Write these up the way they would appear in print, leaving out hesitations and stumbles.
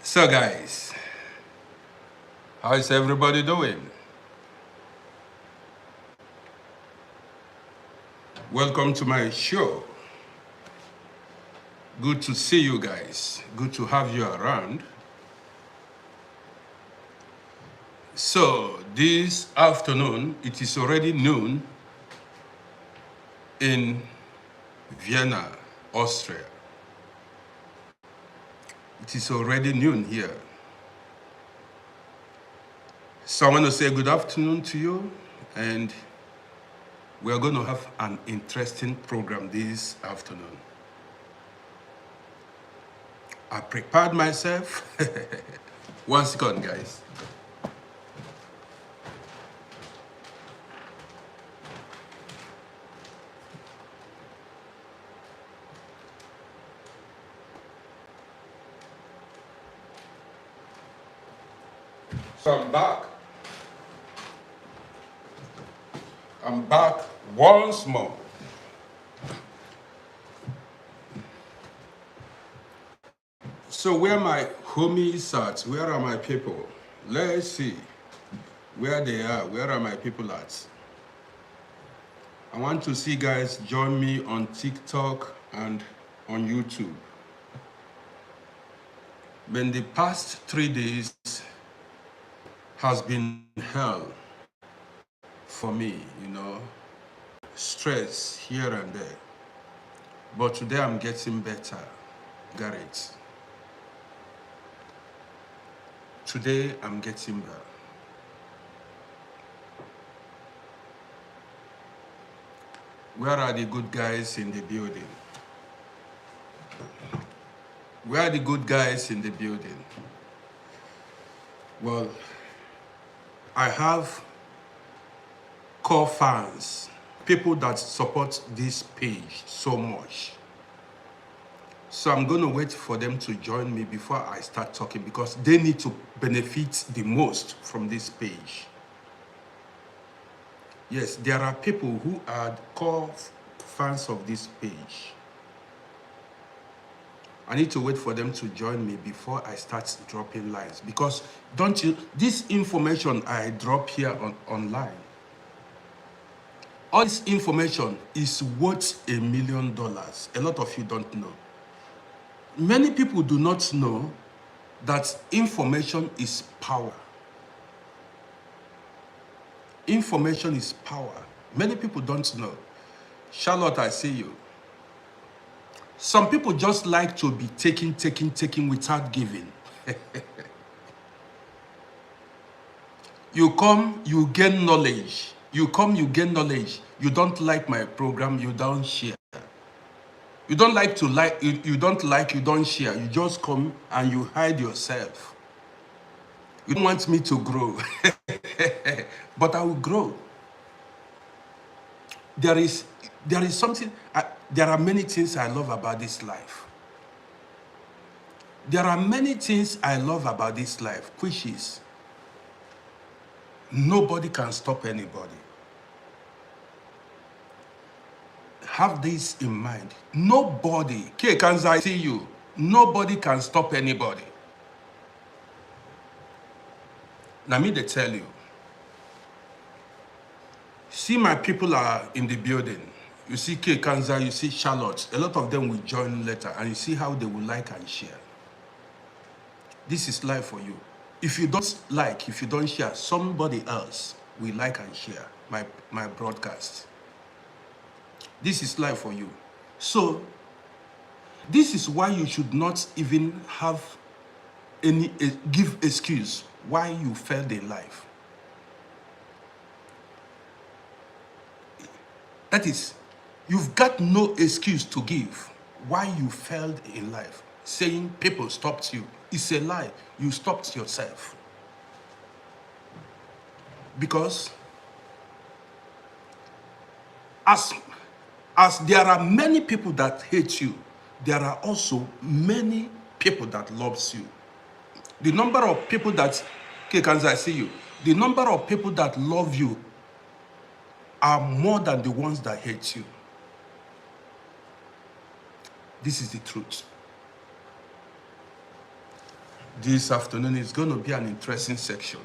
So guys, how is everybody doing? Welcome to my show. Good to see you guys. Good to have you around. So this afternoon, it is already noon in Vienna, Austria. It is already noon here. So I want to say good afternoon to you, and we are going to have an interesting program this afternoon. I prepared myself. One second, guys. So I'm back. I'm back once more. So where my homies at? Where are my people? Let's see where they are. Where are my people at? I want to see guys join me on TikTok and on YouTube. When the past 3 days has been hell for me, stress here and there. But today I'm getting better, Garrett. Today I'm getting better. Where are the good guys in the building? Where are the good guys in the building? Well, I have core fans, people that support this page so much. So I'm going to wait for them to join me before I start talking, because they need to benefit the most from this page. Yes, there are people who are core fans of this page. I need to wait for them to join me before I start dropping lines, because this information I drop here online, all this information is worth $1 million. A lot of you don't know. Many people do not know that information is power. Information is power. Many people don't know. Charlotte, I see you. Some people just like to be taking without giving. You come, you gain knowledge. You come, you gain knowledge. You don't like my program, you don't share. You don't you don't share. You just come and you hide yourself. You don't want me to grow. But I will grow. There is something, there are many things I love about this life. There are many things I love about this life, which is nobody can stop anybody. Have this in mind. Nobody, I see you, nobody can stop anybody. Now me, they tell you. See, my people are in the building. You see Kanza, you see Charlotte. A lot of them will join later, and you see how they will like and share. This is life for you. If you don't like, if you don't share, somebody else will like and share my broadcast. This is life for you. So, this is why you should not even have give excuse why you failed in life. That is, you've got no excuse to give why you failed in life. Saying people stopped you is a lie. You stopped yourself. Because as there are many people that hate you, there are also many people that loves you. The number of people that, I see you, the number of people that love you are more than the ones that hate you. This is the truth. This afternoon is going to be an interesting section.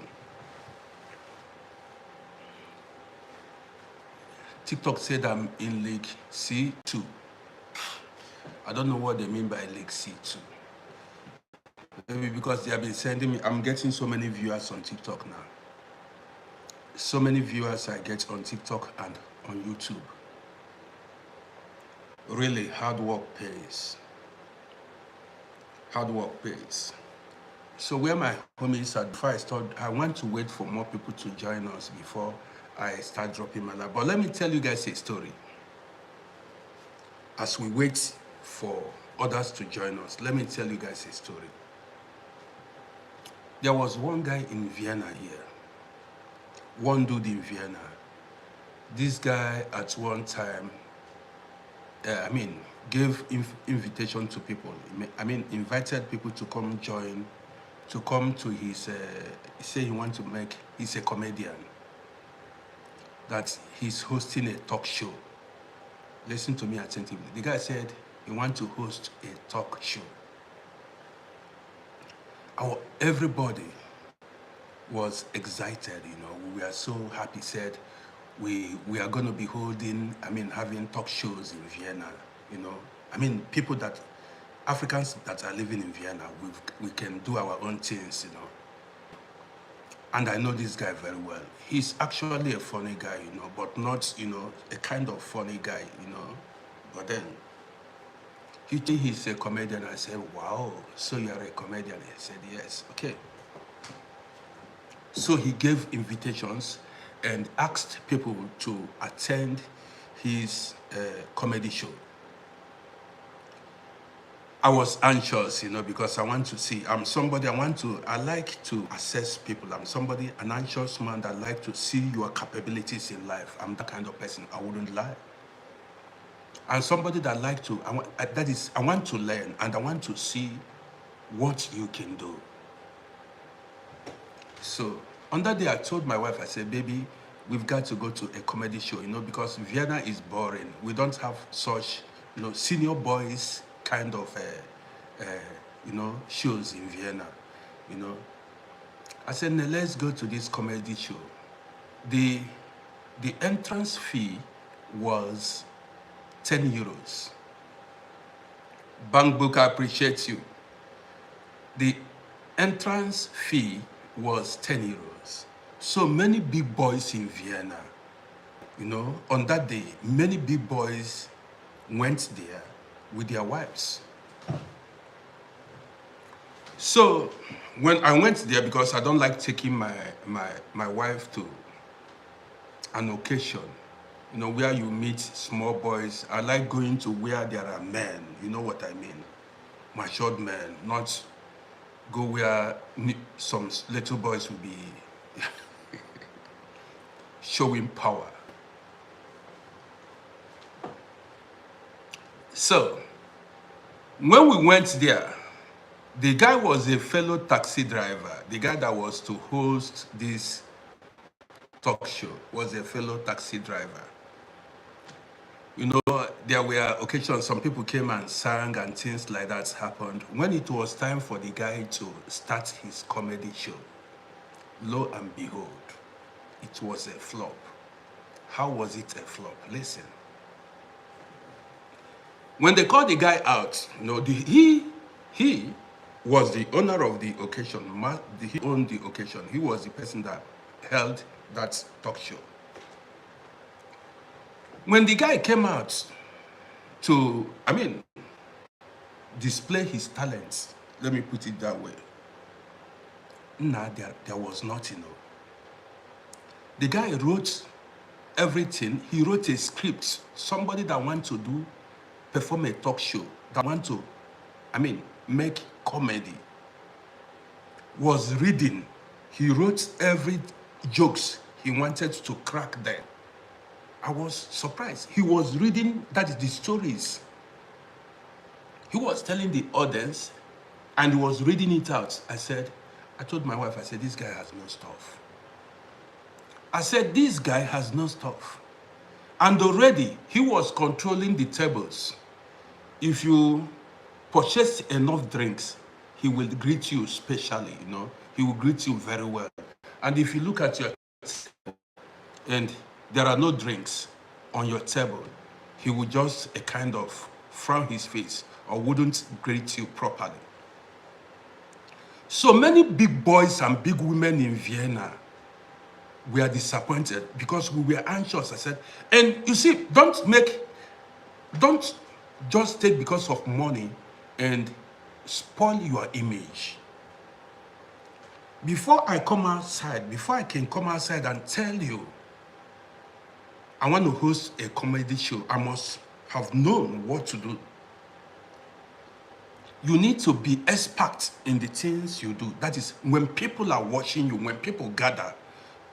TikTok said I'm in League C2. I don't know what they mean by League C2. Maybe because they have been sending me, I'm getting so many viewers on TikTok now. So many viewers I get on TikTok and on YouTube. Really, hard work pays. Hard work pays. So where my home is at, before I start, I want to wait for more people to join us before I start dropping my life. But let me tell you guys a story. As we wait for others to join us, let me tell you guys a story. There was one guy in Vienna here. One dude in Vienna. This guy at one time, gave invitation to people. Invited people to come join, to come to his, he said he wants to make, he's a comedian, that he's hosting a talk show. Listen to me attentively. The guy said he wants to host a talk show. Everybody was excited, we were so happy, said we are going to be holding, having talk shows in Vienna, people that, Africans that are living in Vienna, we can do our own things, And I know this guy very well. He's actually a funny guy, but not, a kind of funny guy, But then, he think he's a comedian. I said, wow, so you're a comedian? He said, yes, okay. So he gave invitations and asked people to attend his comedy show. I was anxious, because I want to see, I like to assess people. I'm an anxious man that like to see your capabilities in life. I'm that kind of person, I wouldn't lie. And somebody that like to, I want to learn and I want to see what you can do. So on that day, I told my wife, I said, baby, we've got to go to a comedy show, because Vienna is boring. We don't have such, senior boys kind of, shows in Vienna, I said, no, let's go to this comedy show. The entrance fee was 10 euros. Bank book, I appreciate you. The entrance fee was 10 euros. So many big boys in Vienna, on that day, many big boys went there with their wives. So when I went there, because I don't like taking my wife to an occasion, where you meet small boys. I like going to where there are men, you know what I mean? Matured men, not go where some little boys will be showing power. So, when we went there, the guy was a fellow taxi driver. The guy that was to host this talk show was a fellow taxi driver. There were occasions some people came and sang and things like that happened. When it was time for the guy to start his comedy show, lo and behold, it was a flop. How was it a flop? Listen. When they called the guy out, he was the owner of the occasion. He owned the occasion. He was the person that held that talk show. When the guy came out to, display his talents, let me put it that way, there was nothing. The guy wrote everything. He wrote a script. Somebody that wants to perform a talk show, that want to, make comedy, was reading. He wrote every jokes he wanted to crack there. I was surprised. He was reading, that is the stories. He was telling the audience and he was reading it out. I told my wife, I said, this guy has no stuff. I said, this guy has no stuff. And already he was controlling the tables. If you purchase enough drinks, he will greet you specially, you know. He will greet you very well. And if you look at your and there are no drinks on your table, he would just a kind of frown his face or wouldn't greet you properly. So many big boys and big women in Vienna were disappointed because we were anxious. I said, and you see, don't just take because of money and spoil your image. Before I come outside, before I can come outside and tell you, I want to host a comedy show, I must have known what to do. You need to be expert in the things you do. That is, when people are watching you, when people gather,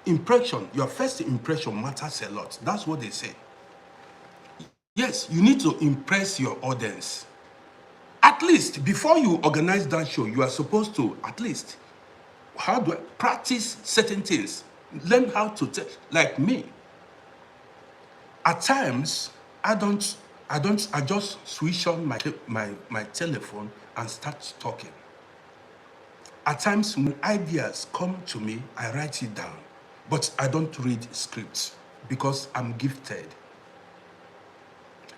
your first impression matters a lot. That's what they say. Yes, you need to impress your audience. At least, before you organize that show, you are supposed to, at least, practice certain things. Learn how to, like me. At times, I just switch on my telephone and start talking. At times, when ideas come to me, I write it down. But I don't read scripts because I'm gifted.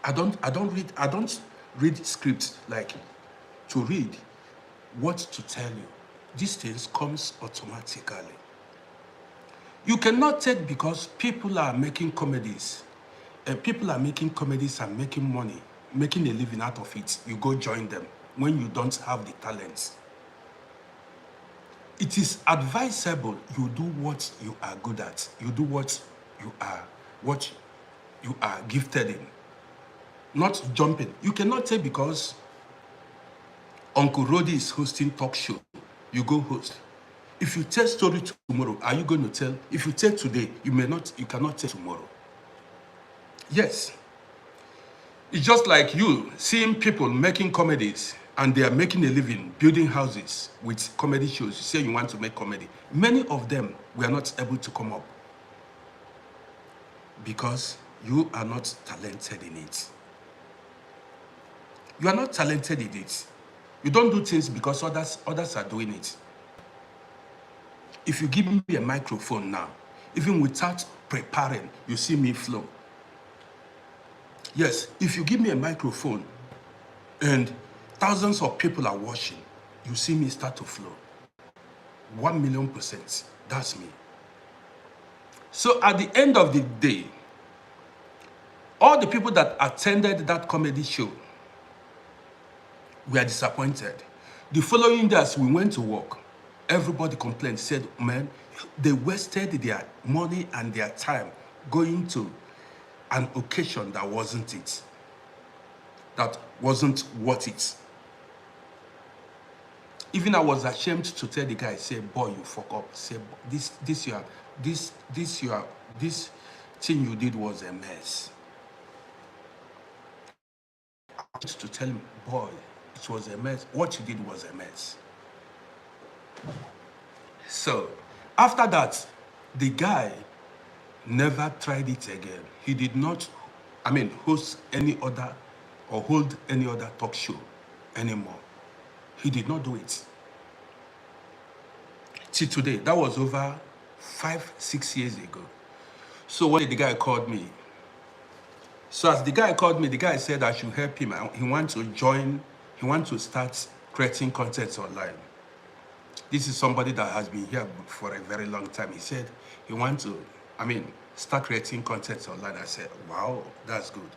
I don't read scripts like to read what to tell you. These things comes automatically. You cannot take because people are making comedies. People are making comedies and making money, making a living out of it. You go join them when you don't have the talents. It is advisable you do what you are good at. You do what you are gifted in. Not jumping. You cannot take because Uncle RODDY is hosting talk show, you go host. If you tell story tomorrow, are you going to tell? If you tell today, you cannot tell tomorrow. Yes. It's just like you seeing people making comedies and they are making a living building houses with comedy shows. You say you want to make comedy. Many of them were not able to come up because you are not talented in it. You are not talented in it. You don't do things because others are doing it. If you give me a microphone now, even without preparing, you see me flow. Yes, if you give me a microphone and thousands of people are watching, you see me start to flow. 1,000,000%, that's me. So at the end of the day, all the people that attended that comedy show were disappointed. The following day, as we went to work, everybody complained, said, man, they wasted their money and their time going to an occasion that wasn't worth it. Even I was ashamed to tell the guy, say, boy, you fuck up. Say, this thing you did was a mess. I wanted to tell him, boy, it was a mess. What you did was a mess. So, after that, the guy never tried it again. He did not, host any other or hold any other talk show anymore. He did not do it. Till today, that was over 5-6 years ago. So one day the guy called me. So as the guy called me, the guy said I should help him. He wants to start creating content online. This is somebody that has been here for a very long time. He said he wants to, start creating content online. I said, wow, that's good.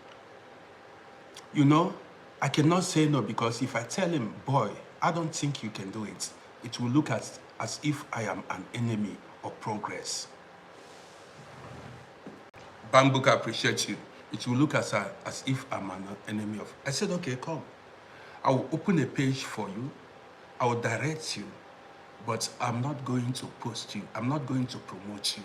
You know, I cannot say no because if I tell him, boy, I don't think you can do it, it will look as if I am an enemy of progress. Bambook, I appreciate you. It will look as if I'm an enemy of. I said, okay, come. I will open a page for you. I will direct you, but I'm not going to post you. I'm not going to promote you.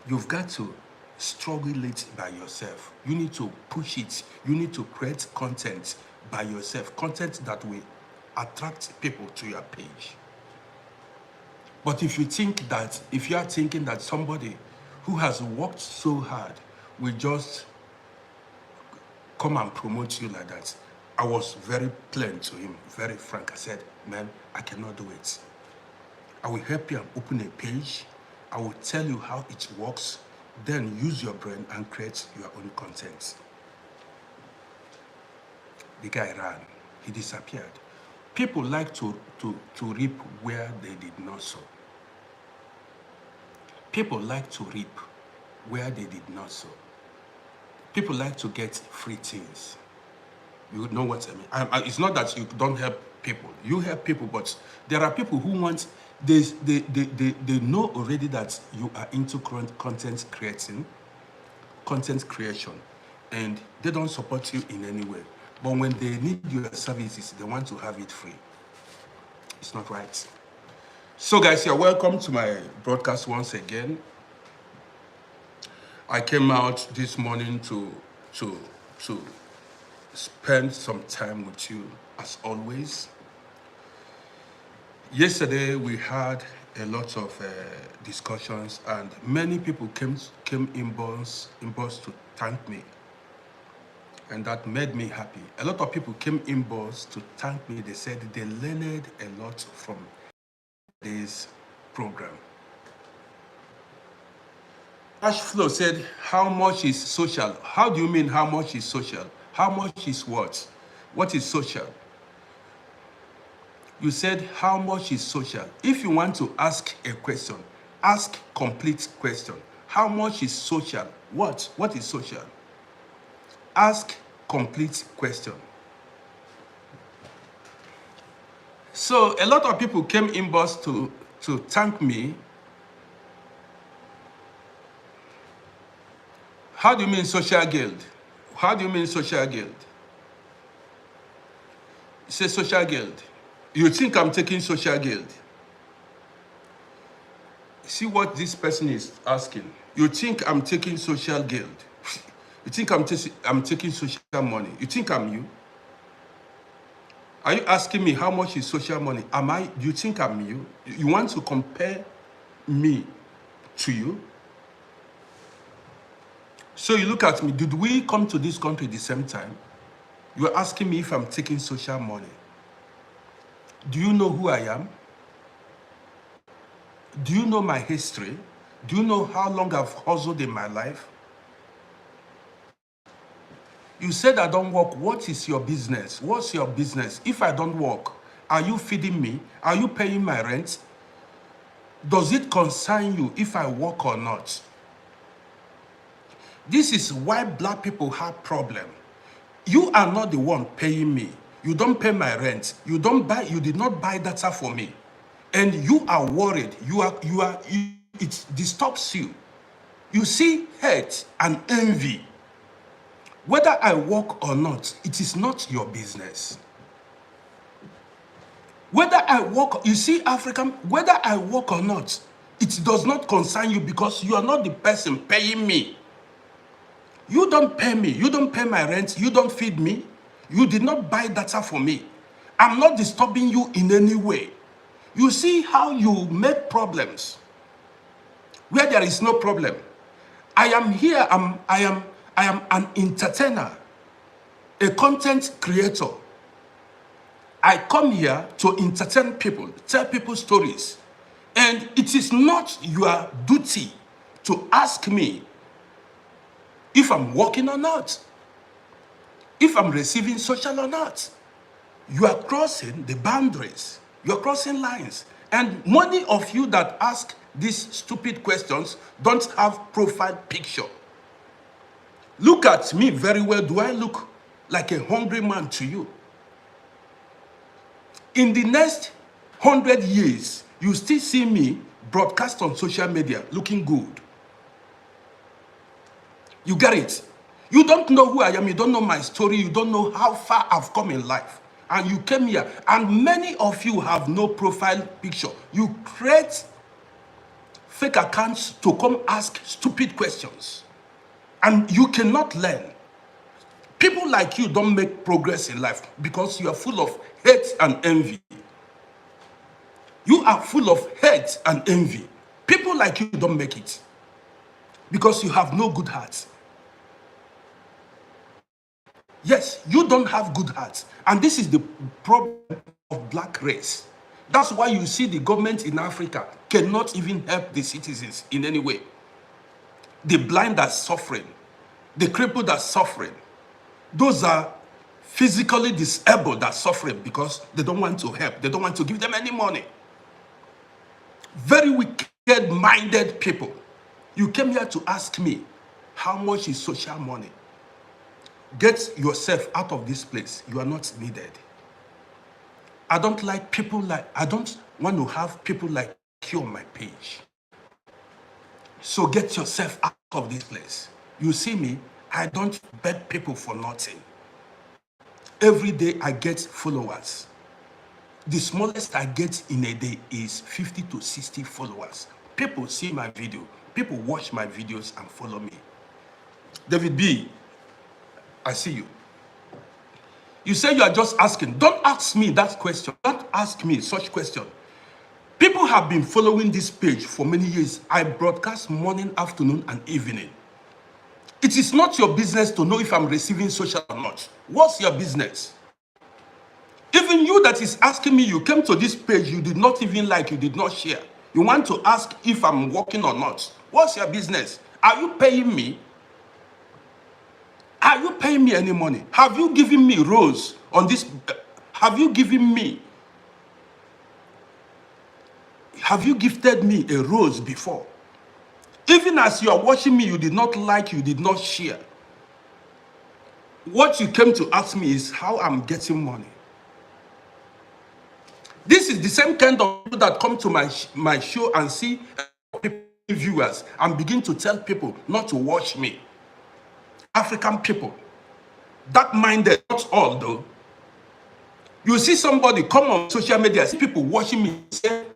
You've got to struggle it by yourself. You need to push it. You need to create content by yourself. Content that will attract people to your page. But if you are thinking that somebody who has worked so hard will just come and promote you like that, I was very plain to him, very frank. I said, man, I cannot do it. I will help you and open a page. I will tell you how it works. Then use your brain and create your own content. The guy ran. He disappeared. People like to reap where they did not sow. People like to reap where they did not sow. People like to get free things. You know what I mean? It's not that you don't help people. You help people, but there are people who want, they know already that you are into content creation, and they don't support you in any way. But when they need your services, they want to have it free. It's not right. So guys, you're welcome to my broadcast once again. I came out this morning to spend some time with you as always. Yesterday we had a lot of discussions, and many people came inbox to thank me, and that made me happy. A lot of people came inbox to thank me. They said they learned a lot from this program. Cashflow said, how much is social? How do you mean how much is social? How much is what? What is social? You said, how much is social? If you want to ask a question, ask complete question. How much is social? What? What is social? Ask complete question. So a lot of people came inbox to thank me. How do you mean social guild? How do you mean social guild? Say social guild. You think I'm taking social guild? See what this person is asking. You think I'm taking social guild? You think I'm taking social money? You think I'm you? Are you asking me how much is social money? Do you think I'm you? You want to compare me to you? So you look at me, did we come to this country at the same time? You're asking me if I'm taking social money. Do you know who I am? Do you know my history? Do you know how long I've hustled in my life? You said I don't work. What is your business? What's your business? If I don't work, are you feeding me? Are you paying my rent? Does it concern you if I work or not? This is why black people have problem. You are not the one paying me. You don't pay my rent. You did not buy data for me. And you are worried. It disturbs you. You see hate and envy. Whether I work or not, it is not your business. Whether I work, you see, African, whether I work or not, it does not concern you because you are not the person paying me. You don't pay me. You don't pay my rent. You don't feed me. You did not buy data for me. I'm not disturbing you in any way. You see how you make problems where there is no problem. I am here. I am an entertainer, a content creator. I come here to entertain people, tell people stories. And it is not your duty to ask me if I'm working or not, if I'm receiving social or not. You are crossing the boundaries. You are crossing lines. And many of you that ask these stupid questions don't have profile picture. Look at me very well. Do I look like a hungry man to you? In the next 100 years, you still see me broadcast on social media looking good. You get it? You don't know who I am. You don't know my story. You don't know how far I've come in life. And you came here. And many of you have no profile picture. You create fake accounts to come ask stupid questions. And you cannot learn. People like you don't make progress in life because you are full of hate and envy. You are full of hate and envy. People like you don't make it because you have no good heart. Yes, you don't have good heart. And this is the problem of black race. That's why you see the government in Africa cannot even help the citizens in any way. The blind are suffering. The crippled are suffering. Those are physically disabled that are suffering because they don't want to help. They don't want to give them any money. Very wicked-minded people. You came here to ask me, how much is social money? Get yourself out of this place. You are not needed. I don't want to have people like you on my page. So get yourself out of this place. You see me, I don't beg people for nothing. Every day I get followers. The smallest I get in a day is 50 to 60 followers. People see my video. People watch my videos and follow me. David B, I see you. You say you are just asking. Don't ask me that question. Don't ask me such question. People have been following this page for many years. I broadcast morning, afternoon, and evening. It is not your business to know if I'm receiving social or not. What's your business? Even you that is asking me, you came to this page, you did not even like, you did not share. You want to ask if I'm working or not. What's your business? Are you paying me? Are you paying me any money? Have you given me rose on this? Have you given me? Have you gifted me a rose before? Even as you are watching me, you did not like, you did not share. What you came to ask me is how I'm getting money. This is the same kind of people that come to my show and see viewers and begin to tell people not to watch me. African people, dark-minded, not all though. You see somebody come on social media, see people watching me, say,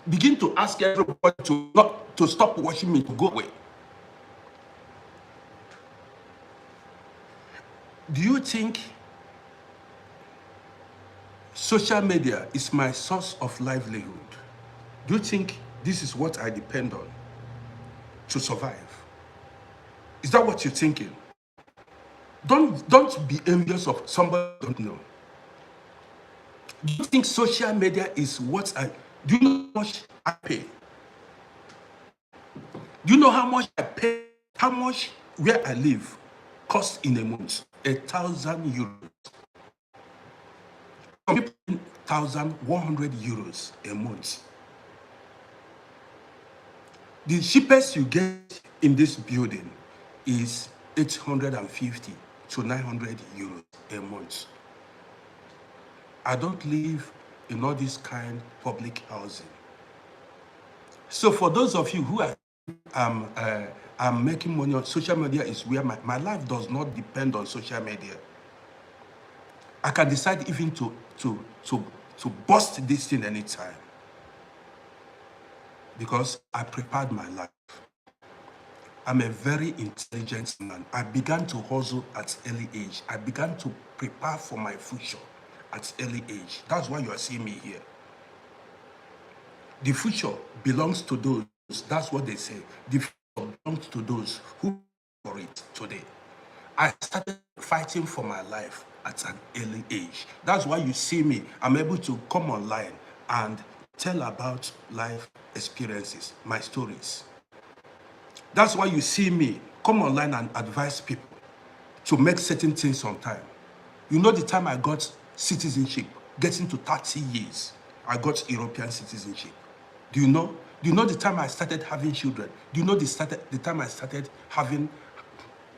begin to ask everybody to stop watching me, to go away. Do you think social media is my source of livelihood? Do you think this is what I depend on to survive? Is that what you're thinking? Don't be envious of somebody you don't know. Do you think social media is what do you know how much I pay? Do you know how much I pay? How much where I live costs in a month? 1,000 euros. Some people 1,100 euros a month. The cheapest you get in this building is 850 to 900 euros a month. I don't live in all this kind of public housing. So for those of you who are I'm making money on social media, is where my life does not depend on social media. I can decide even to bust this thing anytime because I prepared my life. I'm a very intelligent man. I began to hustle at early age. I began to prepare for my future at early age. That's why you are seeing me here. The future belongs to those, that's what they say. The future belongs to those who for it today. I started fighting for my life at an early age. That's why you see me. I'm able to come online and tell about life experiences, my stories. That's why you see me come online and advise people to make certain things on time. You know the time I got citizenship, getting to 30 years, I got European citizenship. Do you know? Do you know the time I started having children? Do you know the time I started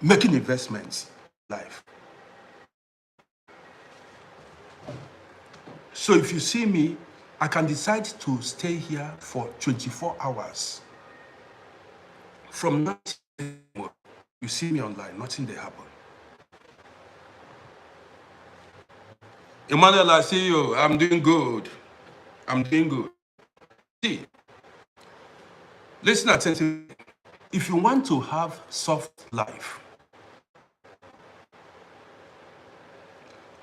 making investments in life? So if you see me, I can decide to stay here for 24 hours. From nothing, you see me online, nothing they happen. Emmanuel, I see you. I'm doing good. I'm doing good. See, listen attentively. If you want to have soft life,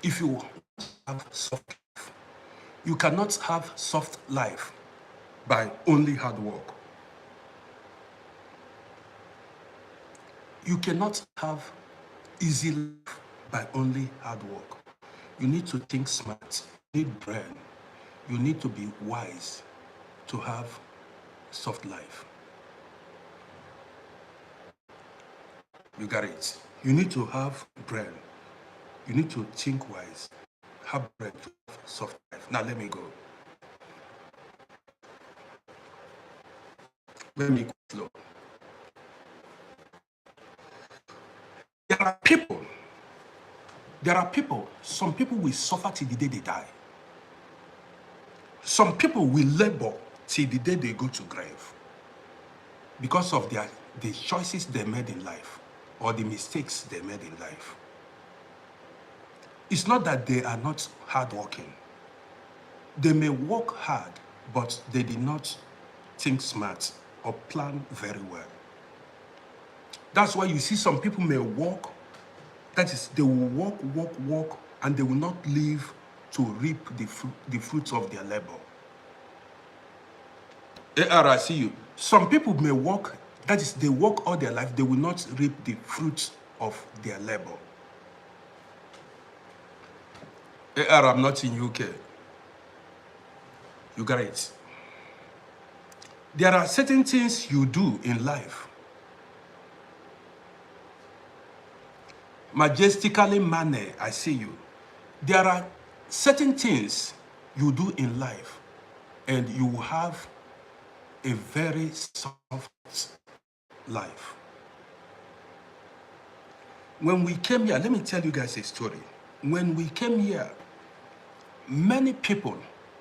if you want to have soft life, you cannot have soft life by only hard work. You cannot have easy life by only hard work. You need to think smart, you need brain, you need to be wise to have soft life. You got it. You need to have brain. You need to think wise. Have brain to have soft life. Now let me go. Let me go slow. There are people, some people will suffer till the day they die. Some people will labor till the day they go to grave because of the choices they made in life or the mistakes they made in life. It's not that they are not hardworking. They may work hard, but they did not think smart or plan very well. That's why you see some people may work, that is, they will work, and they will not live to reap the fruits of their labor. I see you. Some people may work, that is, they work all their life, they will not reap the fruits of their labor. I'm not in UK. You got it. There are certain things you do in life. Majestically manner, I see you. There are certain things you do in life, and you will have a very soft life. When we came here, let me tell you guys a story. When we came here, many people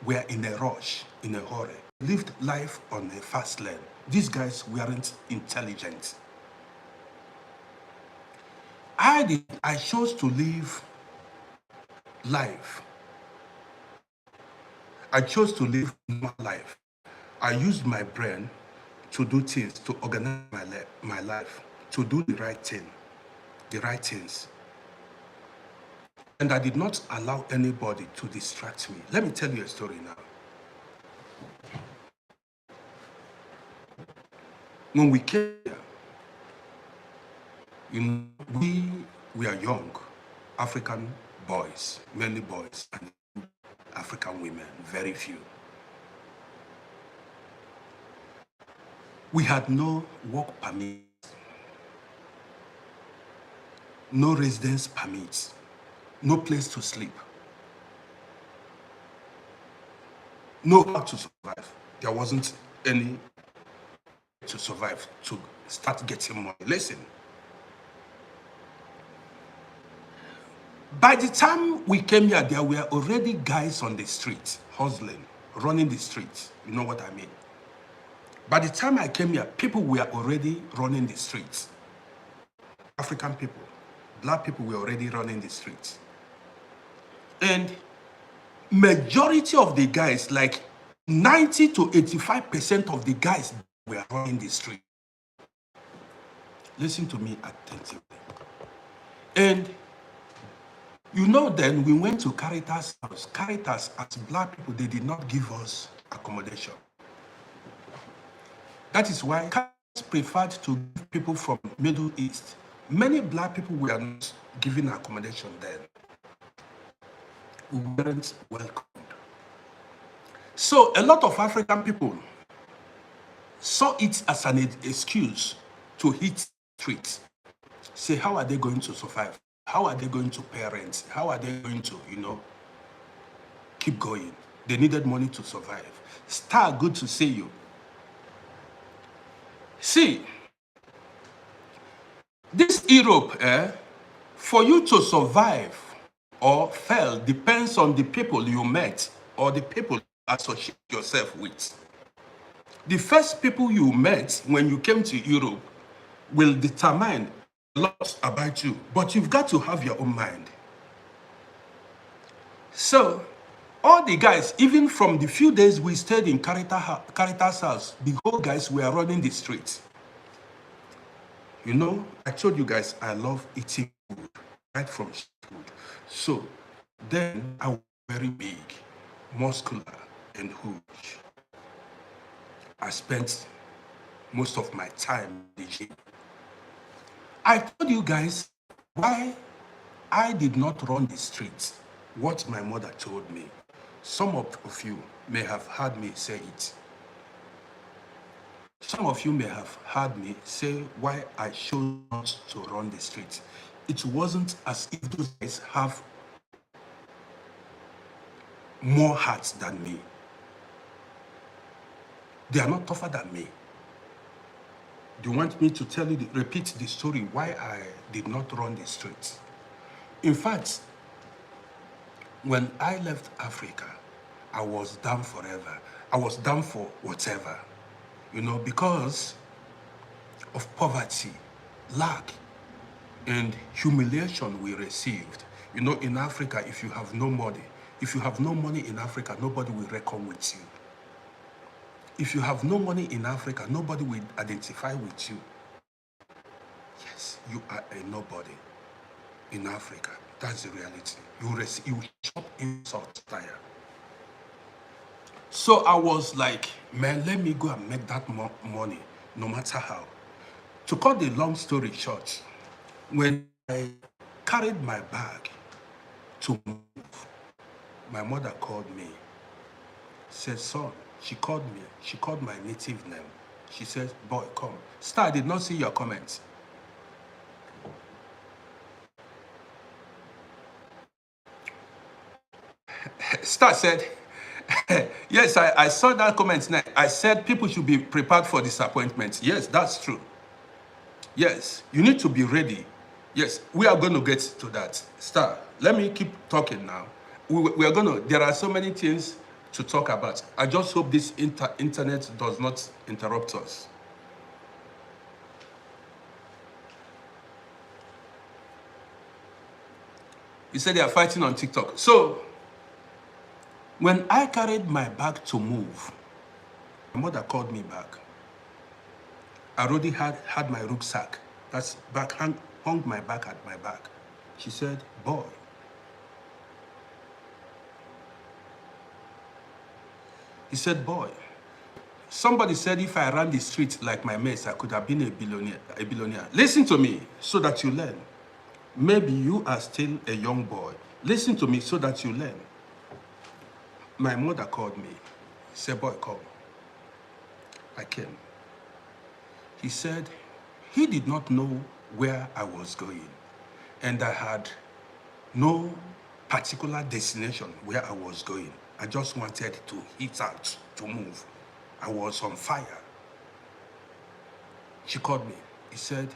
were in a rush, in a hurry, lived life on a fast lane. These guys weren't intelligent. I chose to live life. I chose to live my life. I used my brain to do things, to organize my life, to do the right things. And I did not allow anybody to distract me. Let me tell you a story now. When we came here, we are young African boys, many boys, and African women, very few. We had no work permit, no residence permits, no place to sleep, no how to survive. There wasn't any to survive, to start getting money. Listen, by the time we came here, there were already guys on the street, hustling, running the streets. You know what I mean? By the time I came here, people were already running the streets. African people, black people were already running the streets. And majority of the guys, like 90 to 85% of the guys were running the street. Listen to me attentively. And you know, then we went to Caritas house. Caritas, as black people, they did not give us accommodation. That is why Caritas preferred to give people from Middle East. Many black people were not given accommodation then. We weren't welcomed. So a lot of African people saw it as an excuse to hit streets. Say, how are they going to survive? How are they going to pay rent? How are they going to, keep going? They needed money to survive. Star, good to see you. See, this Europe, for you to survive or fail depends on the people you met or the people you associate yourself with. The first people you met when you came to Europe will determine a lot about you, but you've got to have your own mind. So, all the guys, even from the few days we stayed in Caritas house, the whole guys were running the streets. You know, I told you guys I love eating food, right from food. So, then I was very big, muscular, and huge. I spent most of my time in the gym. I told you guys why I did not run the streets. What my mother told me. Some of you may have heard me say it. Some of you may have heard me say why I chose not to run the streets. It wasn't as if those guys have more hearts than me. They are not tougher than me. Do you want me to tell you, repeat the story why I did not run the streets? In fact, when I left Africa, I was down forever. I was down for whatever, because of poverty, lack, and humiliation we received. In Africa, if you have no money in Africa, nobody will reckon with you. If you have no money in Africa, nobody will identify with you. Yes, you are a nobody in Africa. That's the reality. You chop insult tire. So I was like, man, let me go and make that money, no matter how. To cut the long story short, when I carried my bag to move, my mother called me, said, son, she called my native name. She said, boy, come. Star, I did not see your comments. Star said, yes, I saw that comment. I said people should be prepared for disappointment. Yes, that's true. Yes, you need to be ready. Yes, we are going to get to that. Star, let me keep talking now. There are so many things to talk about. I just hope this internet does not interrupt us. You said they are fighting on TikTok. So, when I carried my bag to move, my mother called me back. I already had my rucksack. That's back, hung my back at my back. She said, boy. He said, boy. Somebody said if I ran the street like my mates, I could have been a billionaire. Listen to me so that you learn. Maybe you are still a young boy. Listen to me so that you learn. My mother called me. Said, boy, come. I came. He said he did not know where I was going. And I had no particular destination where I was going. I just wanted to hit out, to move. I was on fire. She called me. He said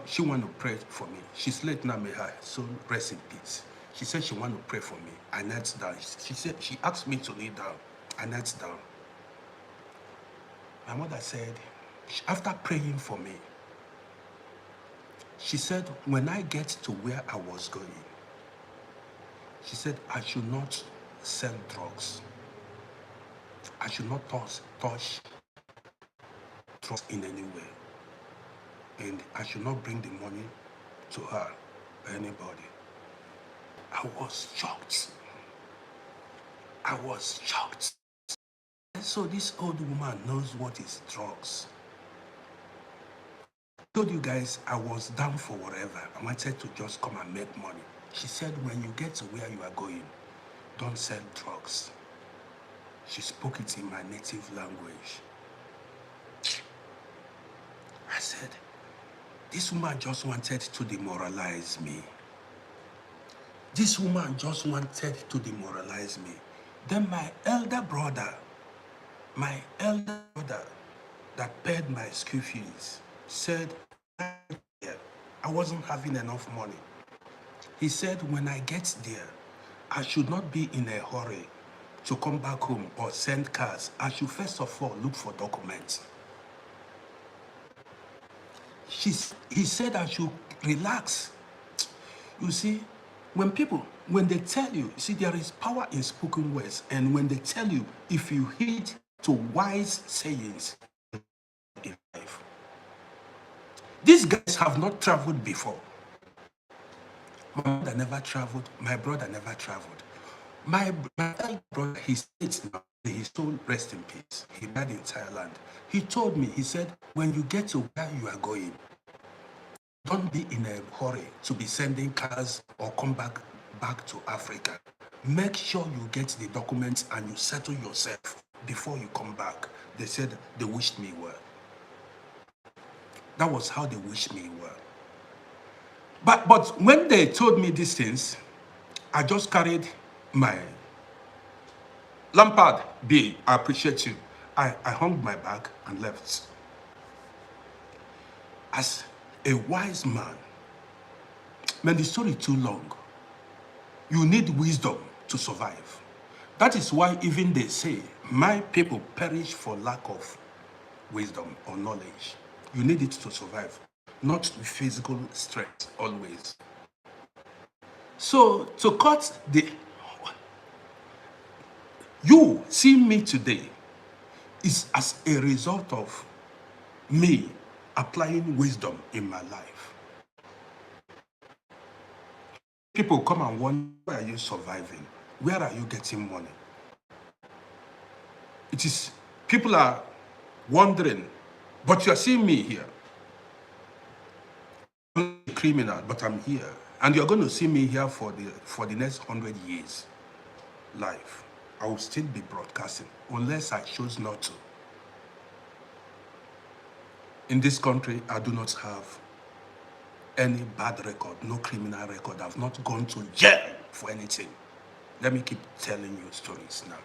she want to pray for me. She's late now, may her soul rest in peace. She said she want to pray for me. I knelt down. She asked me to lay down. I knelt down. My mother said, after praying for me, she said, when I get to where I was going, she said, I should not sell drugs. I should not touch drugs in any way. And I should not bring the money to her or anybody. I was shocked. I was shocked. And so this old woman knows what is drugs. I told you guys I was down for whatever. I wanted to just come and make money. She said, when you get to where you are going, don't sell drugs. She spoke it in my native language. I said, this woman just wanted to demoralize me. This woman just wanted to demoralize me. Then my elder brother that paid my school fees said, I wasn't having enough money. He said, when I get there, I should not be in a hurry to come back home or send cars. I should first of all look for documents. He said I should relax. You see, when they tell you, see, there is power in spoken words. And when they tell you, if you heed to wise sayings in life, these guys have not traveled before. My mother never traveled. My brother never traveled. My elder brother, he states now, his soul rest in peace. He died in Thailand. He told me, he said, when you get to where you are going, Don't be in a hurry to be sending cars or come back to Africa. Make sure you get the documents and you settle yourself before you come back. They said they wished me well. That was how they wished me well. But when they told me these things, I just carried my Lampard B, I appreciate you. I hung my bag and left. As a wise man, man, the story is too long. You need wisdom to survive. That is why even they say, my people perish for lack of wisdom or knowledge. You need it to survive, not physical strength always. So to cut the, you see me today is as a result of me applying wisdom in my life. People come and wonder, where are you surviving? Where are you getting money? It is, people are wondering, but you're seeing me here. I'm a criminal, but I'm here. And you're going to see me here for the next 100 years. Life. I will still be broadcasting, unless I choose not to. In this country, I do not have any bad record, no criminal record. I've not gone to jail for anything. Let me keep telling you stories now.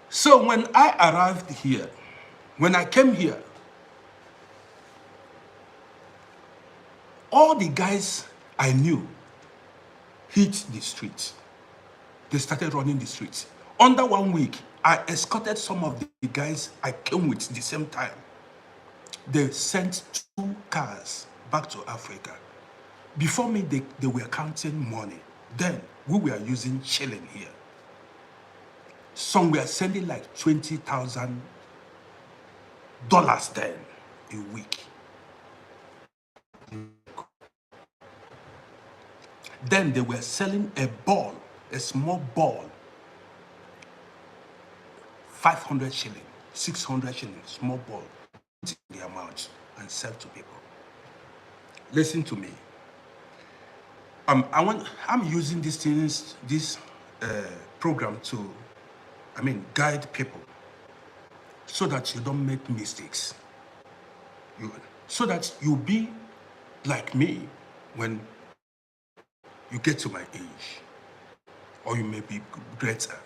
So when I arrived here, when I came here, all the guys I knew hit the streets. They started running the streets. Under 1 week, I escorted some of the guys I came with the same time. They sent 2 cars back to Africa. Before me, they were counting money. Then, we were using shilling here. Some were sending like $20,000 then a week. Then they were selling a ball, a small ball, 500 shilling, 600 shilling, small ball, the amount, and sell to people. Listen to me. I'm using these things, this program to, guide people so that you don't make mistakes. So that you'll be like me when you get to my age, or you may be greater.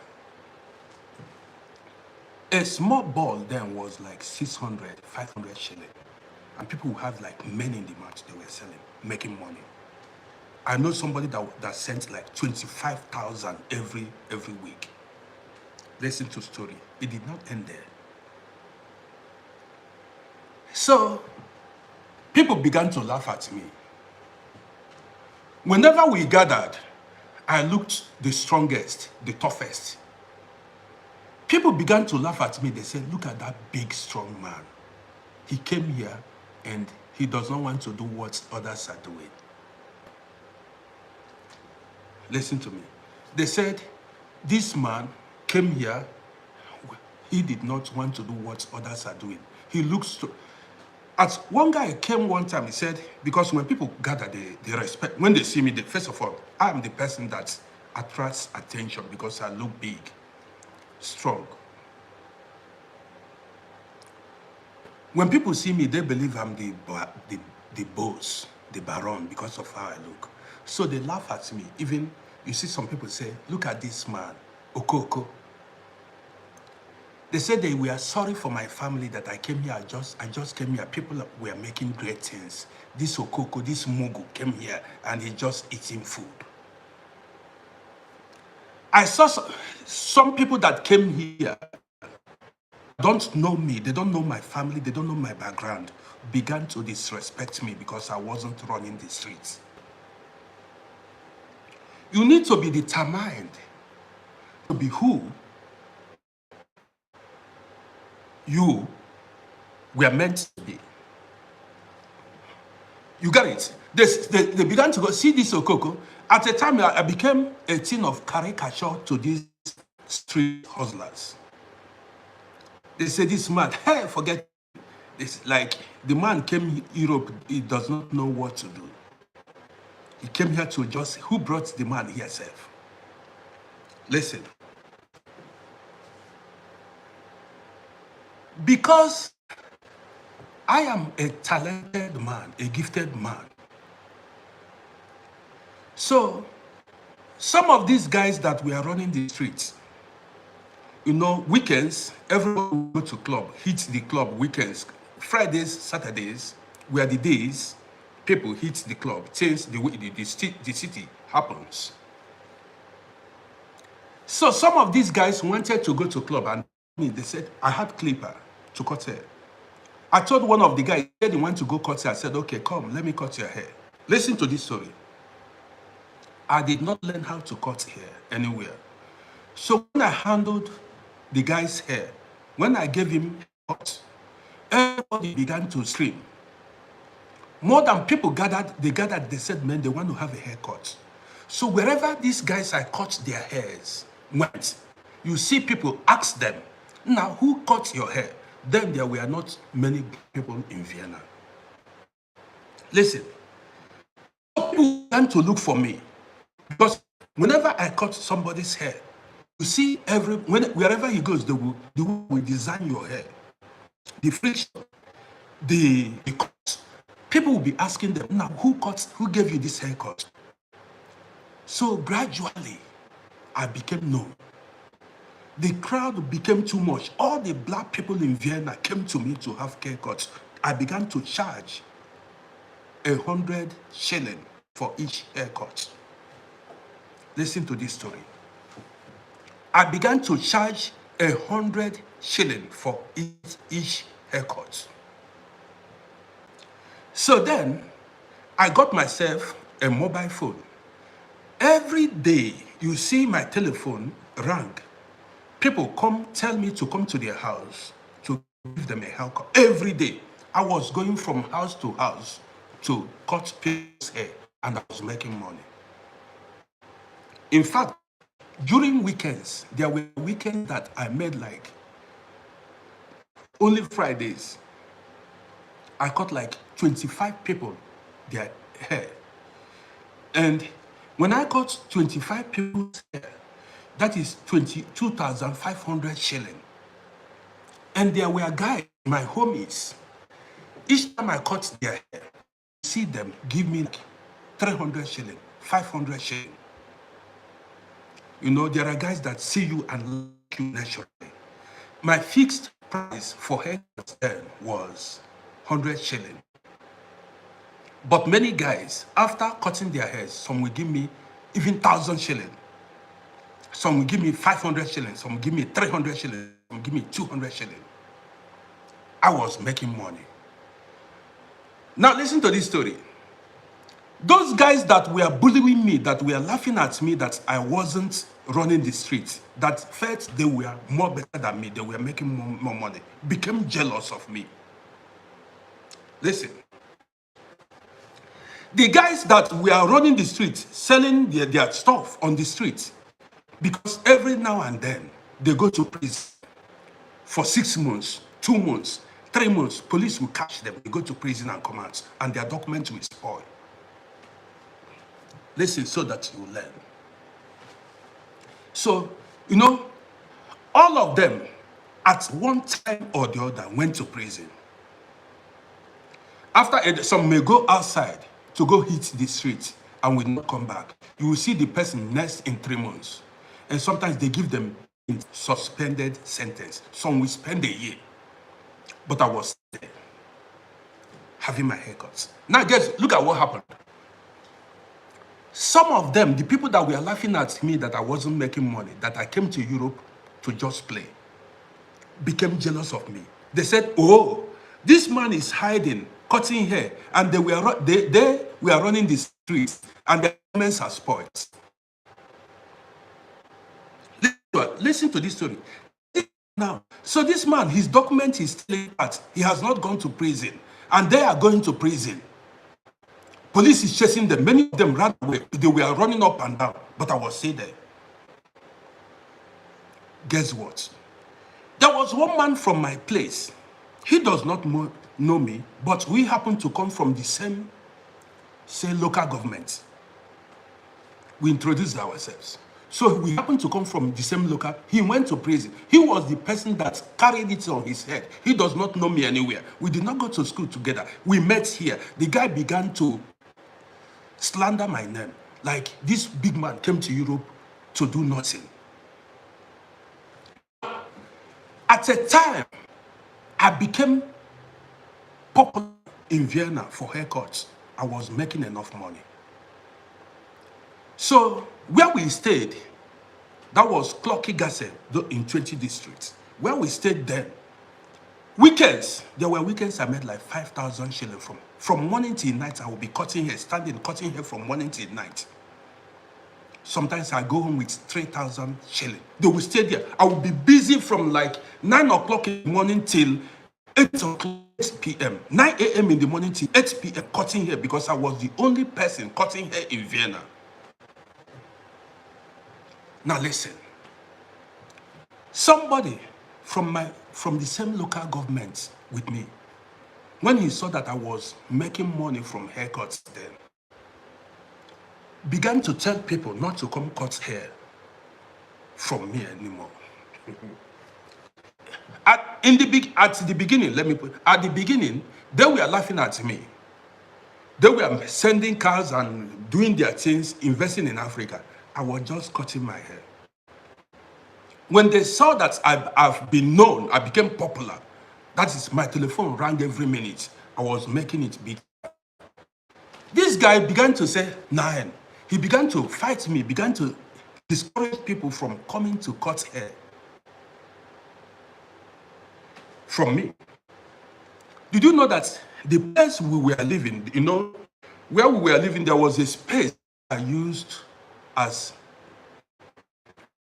A small ball then was like 600, 500 shilling. And people who have like men in the match, they were selling, making money. I know somebody that sent like 25,000 every week. Listen to story. It did not end there. So people began to laugh at me. Whenever we gathered, I looked the strongest, the toughest. People began to laugh at me. They said, look at that big, strong man. He came here and he does not want to do what others are doing. Listen to me. They said, this man came here. He did not want to do what others are doing. He looks as one guy came one time, he said, because when people gather, they respect. When they see me, first of all, I am the person that attracts attention because I look big, strong. When people see me, they believe I'm the boss, the baron, because of how I look. So they laugh at me. Even, you see some people say, look at this man, Okoko. They said they were sorry for my family that I came here. I just came here. People were making great things. This Okoko, this Mugu came here and he just eating food. I saw some people that came here, don't know me, they don't know my family, they don't know my background, began to disrespect me because I wasn't running the streets. You need to be determined to be who you were meant to be. You get it? They began to go, see this Okoko. At the time, I became a thing of caricature to these street hustlers. They say, this man, hey, forget this. Like, The man came Europe, he does not know what to do. He came here to just, who brought the man here, self? Listen. Because I am a talented man, a gifted man. So, some of these guys that we are running the streets, you know, weekends, everyone will go to club, hit the club weekends. Fridays, Saturdays were the days people hit the club, since the city happens. So some of these guys wanted to go to club, and they said, I had clipper to cut hair. I told one of the guys, he said he wanted to go cut hair. I said, okay, come, let me cut your hair. Listen to this story. I did not learn how to cut hair anywhere. So when I handled the guy's hair, when I gave him a cut, everybody began to scream. More than people gathered, they said, man, they want to have a haircut. So wherever these guys I cut their hairs went, you see people ask them, now who cut your hair? Then there were not many people in Vienna. Listen, people began to look for me, because whenever I cut somebody's hair, you see wherever he goes, they will design your hair. The friction, the cut. People will be asking them, now who gave you this haircut? So gradually, I became known. The crowd became too much. All the black people in Vienna came to me to have haircuts. I began to charge 100 shilling for each haircut. Listen to this story. I began to charge 100 shilling for each haircut. So then, I got myself a mobile phone. Every day, you see my telephone rang. People tell me to come to their house to give them a haircut. Every day, I was going from house to house to cut people's hair, and I was making money. In fact, during weekends, there were weekends that I made like only Fridays. I cut like 25 people their hair. And when I cut 25 people's hair, that is 22,500 shilling. And there were guys, my homies, each time I cut their hair, see them give me like 300 shilling, 500 shilling. You know, there are guys that see you and like you naturally. My fixed price for haircuts then was 100 shilling. But many guys, after cutting their hairs, some will give me even 1,000 shilling. Some will give me 500 shilling. Some will give me 300 shilling. Some will give me 200 shilling. I was making money. Now listen to this story. Those guys that were bullying me, that were laughing at me, that I wasn't running the streets, that felt they were more better than me, they were making more money, became jealous of me. Listen. The guys that were running the streets, selling their stuff on the street, because every now and then, they go to prison for 6 months, 2 months, 3 months. Police will catch them. They go to prison and come out, and their documents will spoil. Listen so that you learn. So, you know, all of them, at one time or the other, went to prison. After some may go outside to go hit the streets and will not come back. You will see the person next in 3 months. And sometimes they give them a suspended sentence. Some will spend a year. But I was there, having my haircuts. Now guys, look at what happened. Some of them, the people that were laughing at me that I wasn't making money, that I came to Europe to just play, became jealous of me. They said, oh, this man is hiding, cutting hair, and they were running the streets, and their documents are spoiled. Listen to this story. Now, so this man, his document is still out. He has not gone to prison, and they are going to prison. Police is chasing them. Many of them ran away. They were running up and down, but I was still there. Guess what? There was one man from my place. He does not know me, but we happen to come from the same, say, local government. We introduced ourselves. So we happen to come from the same local. He went to prison. He was the person that carried it on his head. He does not know me anywhere. We did not go to school together. We met here. The guy began to slander my name. Like this big man came to Europe to do nothing. At a time, I became popular in Vienna for haircuts. I was making enough money. So where we stayed, that was Clocky Gasse in 20 districts. Where we stayed then, weekends, there were weekends I made like 5,000 shillings from morning till night. I would be cutting hair, standing, cutting hair from morning till night. Sometimes I go home with 3,000 shillings. They will stay there. I will be busy from like 9 o'clock in the morning till 8 o'clock p.m. 9 a.m. in the morning till 8 p.m. cutting hair because I was the only person cutting hair in Vienna. Now listen. Somebody from the same local government with me, when he saw that I was making money from haircuts then, began to tell people not to come cut hair from me anymore. At the beginning, they were laughing at me. They were sending cars and doing their things, investing in Africa. I was just cutting my hair. When they saw that I've been known, I became popular. That is, my telephone rang every minute. I was making it big. This guy began to say, Nahen. He began to fight me, began to discourage people from coming to cut hair from me. Did you know that the place we were living, where we were living, there was a space I used as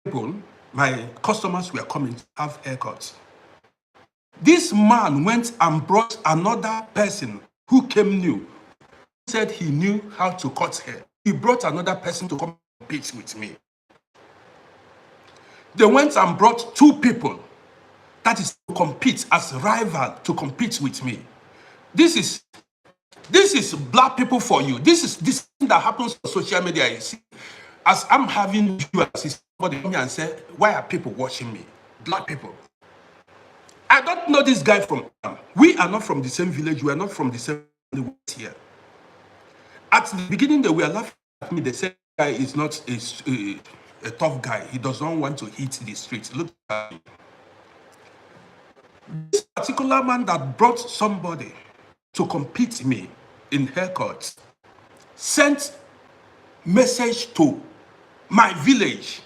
people, my customers were coming to have haircuts. This man went and brought another person who came new, said he knew how to cut hair. He brought another person to compete with me. They went and brought two people, that is to compete as rival, to compete with me. This is black people for you. This is this thing that happens on social media. You see, as I'm having viewers, somebody come here and say, why are people watching me? Black people. I don't know this guy from. We are not from the same village. We are not from the same here. At the beginning, they were laughing at me. They said, guy is not a tough guy. He does not want to hit the streets. Look at him. This particular man that brought somebody to compete me in haircuts sent message to my village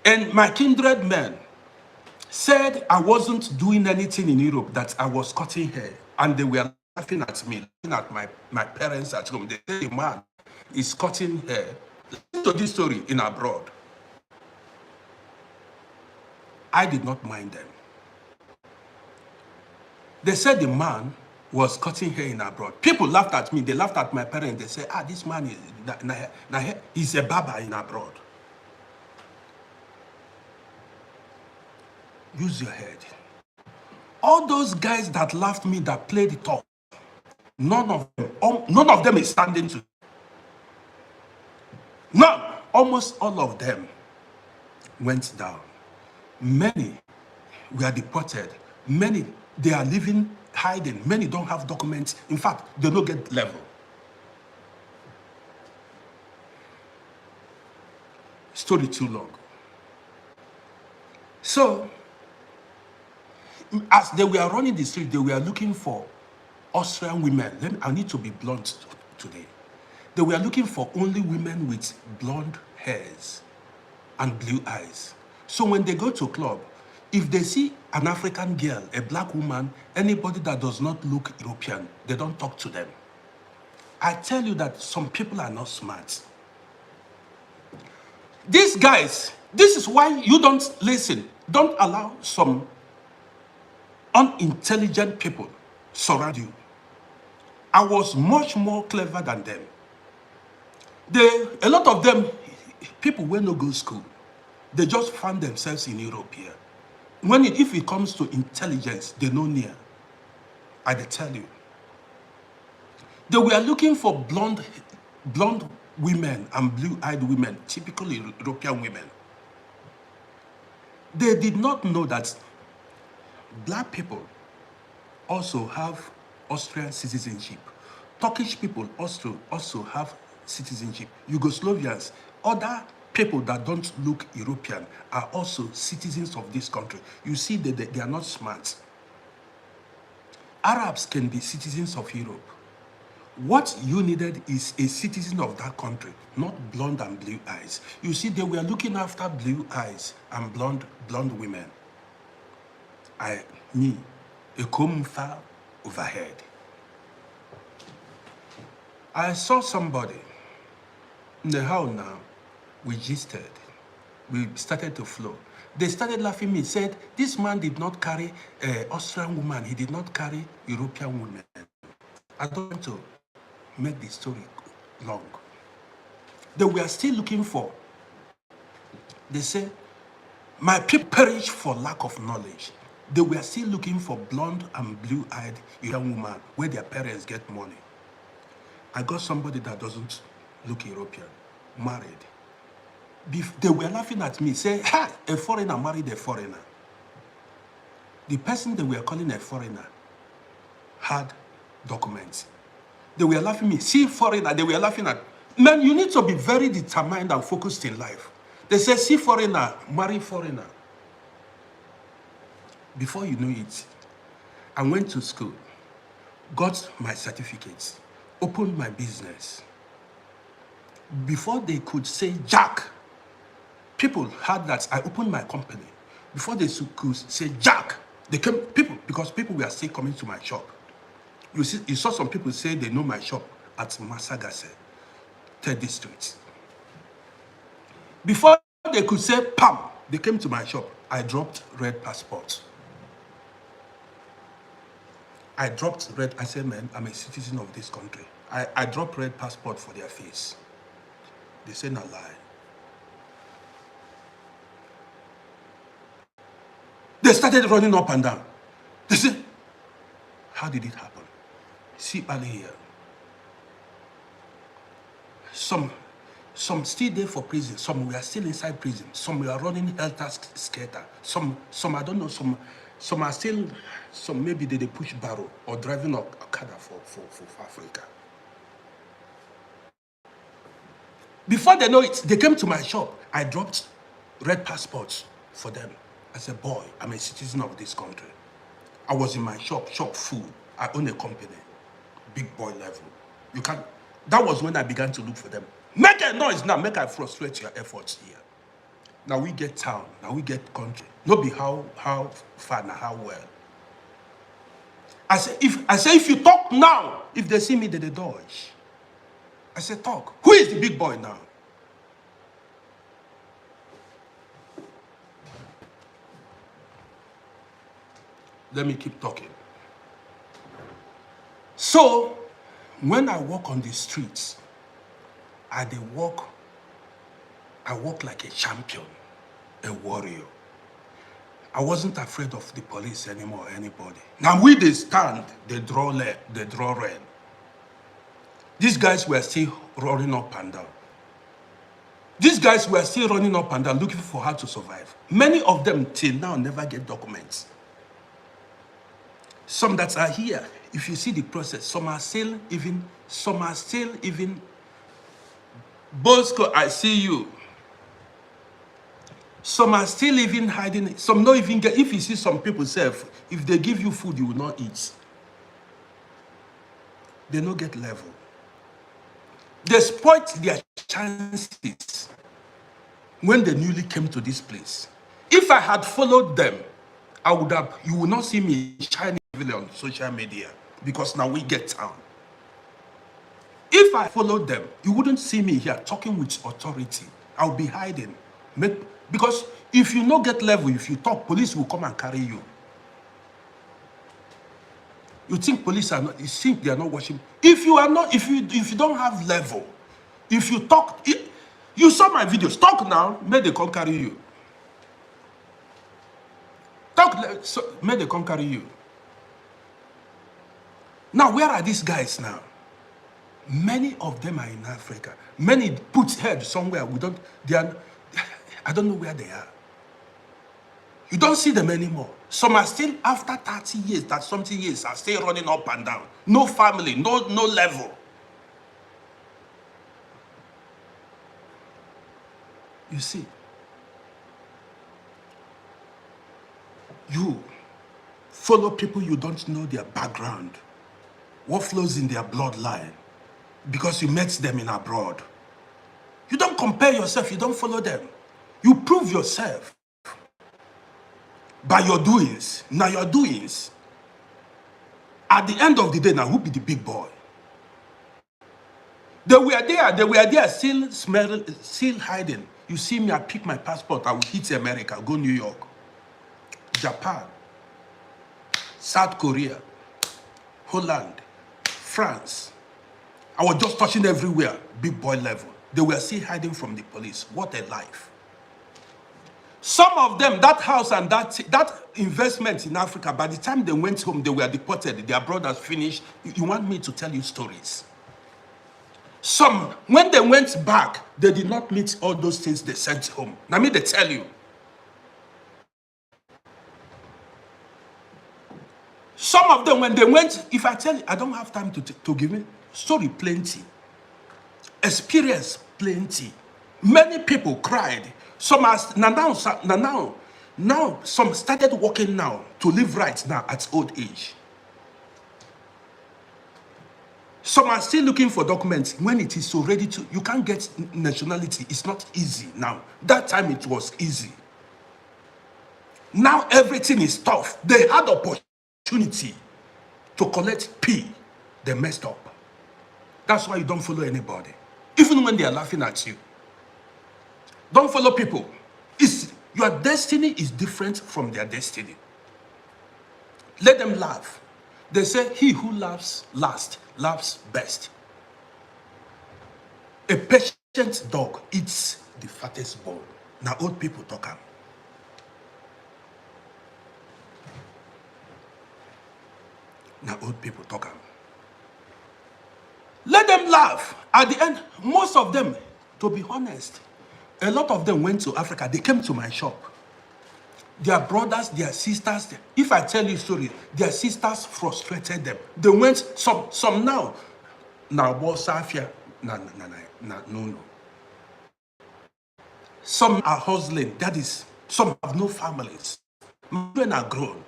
and my kindred men, said I wasn't doing anything in Europe, that I was cutting hair. And they were laughing at me, laughing at my parents at home. They said, the man is cutting hair. Listen to this story in abroad. I did not mind them. They said the man was cutting hair in abroad. People laughed at me. They laughed at my parents. They said, this man is he's a barber in abroad. Use your head. All those guys that laughed me, that played it off, none of them is standing to. None. Almost all of them went down. Many were deported. Many, they are living hiding. Many don't have documents. In fact, they don't get level. Story too long. So, as they were running the street, they were looking for Austrian women. I need to be blunt today. They were looking for only women with blonde hairs and blue eyes. So when they go to a club, if they see an African girl, a black woman, anybody that does not look European, they don't talk to them. I tell you that some people are not smart. These guys, this is why you don't listen. Don't allow some unintelligent people surround you. I was much more clever than them. A lot of them, people who no go school, they just found themselves in Europe here. If it comes to intelligence, they know near. I tell you. They were looking for blonde women and blue-eyed women, typically European women. They did not know that black people also have Austrian citizenship. Turkish people also have citizenship. Yugoslavians, other people that don't look European are also citizens of this country. You see that they are not smart. Arabs can be citizens of Europe. What you needed is a citizen of that country, not blonde and blue eyes. You see, they were looking after blue eyes and blonde women. A comb fell overhead. I saw somebody in the house now. We gisted. We started to flow. They started laughing at me, said, this man did not carry Austrian woman. He did not carry European women. I don't want to make the story long. They were still looking for. They say, my people perish for lack of knowledge. They were still looking for blonde and blue-eyed young woman where their parents get money. I got somebody that doesn't look European, married. They were laughing at me, saying, ha, a foreigner married a foreigner. The person they were calling a foreigner had documents. They were laughing at me, see foreigner, they were laughing at, man, you need to be very determined and focused in life. They say, see foreigner, marry foreigner. Before you know it, I went to school, got my certificates, opened my business. Before they could say Jack, people heard that I opened my company. Before they could say Jack, they came, because people were still coming to my shop. You saw some people say they know my shop at Masagase, 3rd Street. Before they could say Pam, they came to my shop. I dropped red passport. I said, man, I'm a citizen of this country. I dropped red passport for their face. They said, no lie. They started running up and down. They said, how did it happen? See, early here. Some still there for prison. Some were still inside prison. Some were running helter-skelter. Some I don't know. Some are still. Some maybe they push barrow or driving a car for Africa. Before they know it, they came to my shop. I dropped red passports for them. I said, boy, I'm a citizen of this country. I was in my shop full. I own a company, big boy level. You can't. That was when I began to look for them. Make a noise now, make I frustrate your efforts here. Now we get town, now we get country. Not be how far and how well. I say if you talk now, if they see me, they dodge. I say talk. Who is the big boy now? Let me keep talking. So, when I walk on the streets, I walk like a champion, a warrior. I wasn't afraid of the police anymore, or anybody. Now we they stand, they draw red. These guys were still running up and down. These guys were still running up and down, looking for how to survive. Many of them till now never get documents. Some that are here, if you see the process, some are still even, Bosco, I see you. Some are still even hiding. Some don't even get, if you see some people say, if they give you food, you will not eat. They don't get level. They spoiled their chances when they newly came to this place. If I had followed them, I would have, you will not see me shining on social media because now we get town. If I followed them, you wouldn't see me here talking with authority. I'll be hiding. Because if you not get level, if you talk, police will come and carry you. You think police are not, you think they are not watching. If you are not, if you don't have level, if you talk, you saw my videos, talk now, may they come carry you. Talk, may they come carry you. Now, where are these guys now? Many of them are in Africa. Many put head somewhere. I don't know where they are. You don't see them anymore. Some are still, after 30 years, that something years, are still running up and down. No family, no level. You see, you follow people you don't know their background, what flows in their bloodline, because you met them in abroad. You don't compare yourself, you don't follow them. You prove yourself by your doings. Now your doings, at the end of the day, now who be the big boy? They were there still hiding. You see me, I pick my passport, I will hit America, go New York, Japan, South Korea, Holland, France. I was just touching everywhere, big boy level. They were still hiding from the police. What a life. Some of them, that house and that investment in Africa, by the time they went home, they were deported. Their brothers finished. You want me to tell you stories? Some, when they went back, they did not meet all those things they sent home. Now, me, they tell you. Some of them, when they went, if I tell you, I don't have time to give you story plenty. Experience plenty. Many people cried. Some are now some started working now to live right now at old age. Some are still looking for documents when it is so ready to. You can't get nationality. It's not easy now. That time it was easy. Now everything is tough. They had opportunity to collect P. They messed up. That's why you don't follow anybody. Even when they are laughing at you. Don't follow people. Your destiny is different from their destiny. Let them laugh. They say, he who laughs last, laughs best. A patient dog eats the fattest bone. Now old people talk am. Now old people talk am. Let them laugh. At the end, most of them, to be honest, a lot of them went to Africa. They came to my shop. Their brothers, their sisters, if I tell you a story, their sisters frustrated them. They went, some now Safia, no. Some are hustling, that is, some have no families. Children are grown.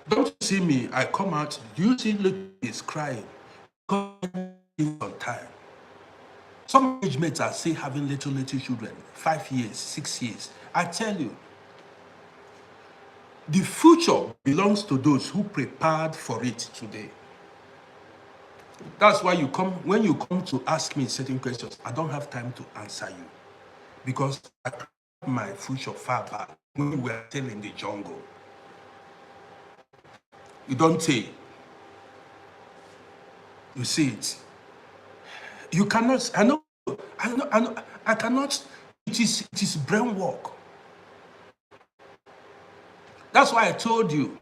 Don't you see me, I come out, do you see ladies crying? On time. Some age mates are still having little children, 5 years, 6 years. I tell you, the future belongs to those who prepared for it today. That's why when you come to ask me certain questions, I don't have time to answer you. Because I planned my future far back when we were still in the jungle. You don't say. You see it. You cannot, I know, I cannot, it is brain work. That's why I told you.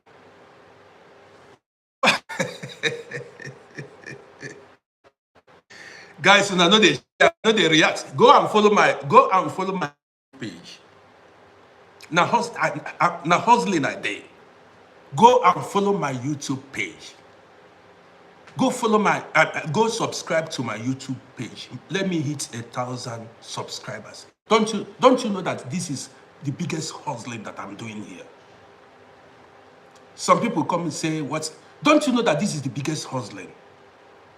Guys, I know they react. Go and follow my page. Now hustling a day. Go and follow my YouTube page. Go follow go subscribe to my YouTube page. Let me hit 1,000 subscribers. Don't you know that this is the biggest hustling that I'm doing here? Some people come and say, what? Don't you know that this is the biggest hustling?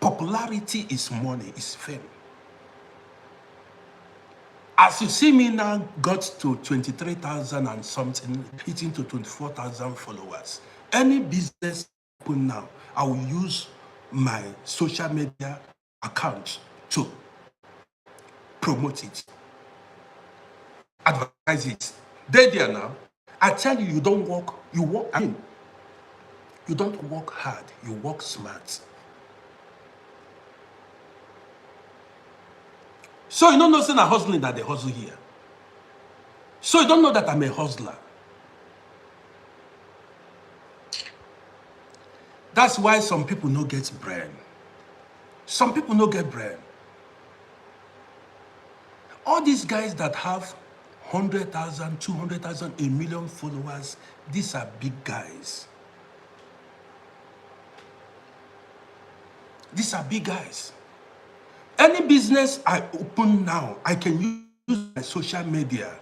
Popularity is money, is fame. As you see me now, got to 23,000 and something, hitting to 24,000 followers. Any business open now, I will use my social media account to promote it, advertise it. They're there now. I tell you, you don't work, you don't work hard, you work smart. So you don't know that I'm hustling that they hustle here. So you don't know that I'm a hustler. That's why some people no get brain. Some people no get brain. All these guys that have 100,000, 200,000, a million followers, these are big guys. These are big guys. Any business I open now, I can use my social media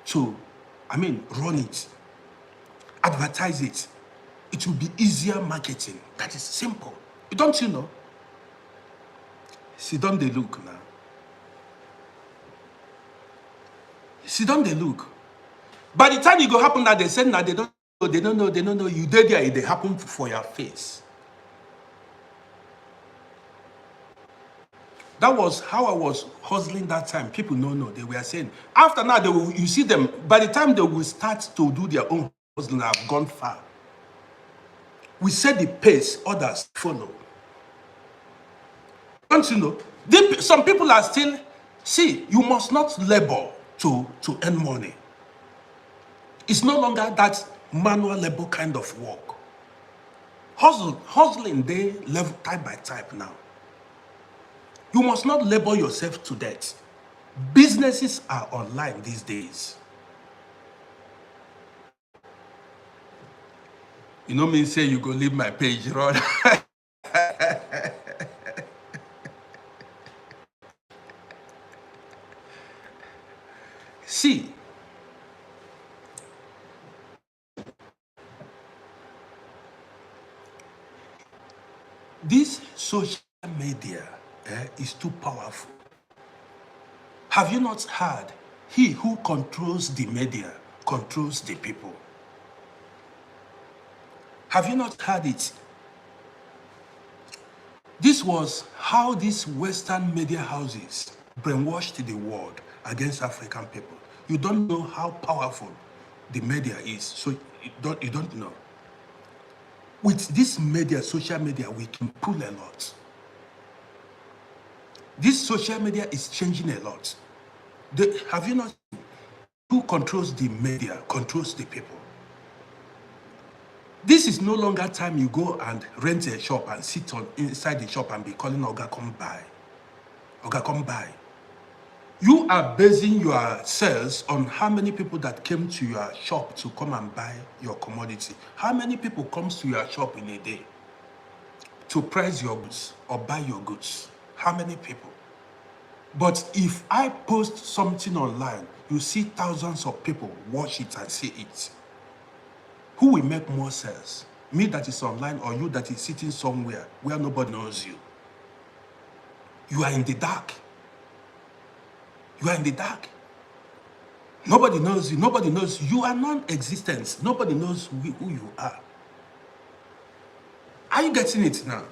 to, run it, advertise it. It will be easier marketing. That is simple. Don't you know? See, don't they look now? See, don't they look? By the time it go happen that they said now, they don't know. You did there, it happen for your face. That was how I was hustling that time. People don't know. They were saying, after now, you see them, by the time they will start to do their own hustling, have gone far. We set the pace, others follow. Don't you know? Some people are still, see, you must not labor to earn money. It's no longer that manual labor kind of work. Hustling, they level type by type now. You must not labor yourself to death. Businesses are online these days. You know me say you go leave my page, Rod. See, this social media is too powerful. Have you not heard? He who controls the media controls the people. Have you not heard it? This was how these Western media houses brainwashed the world against African people. You don't know how powerful the media is, so you don't know. With this media, social media, we can pull a lot. This social media is changing a lot. Have you not seen? Who controls the media controls the people. This is no longer time you go and rent a shop and sit inside the shop and be calling Oga come buy. Oga come buy. You are basing your sales on how many people that came to your shop to come and buy your commodity. How many people comes to your shop in a day to price your goods or buy your goods? How many people? But if I post something online, you see thousands of people watch it and see it. Who will make more sales? Me that is online or you that is sitting somewhere where nobody knows you? You are in the dark. You are in the dark. Nobody knows you. Nobody knows you. You are non-existent. Nobody knows who you are. Are you getting it now?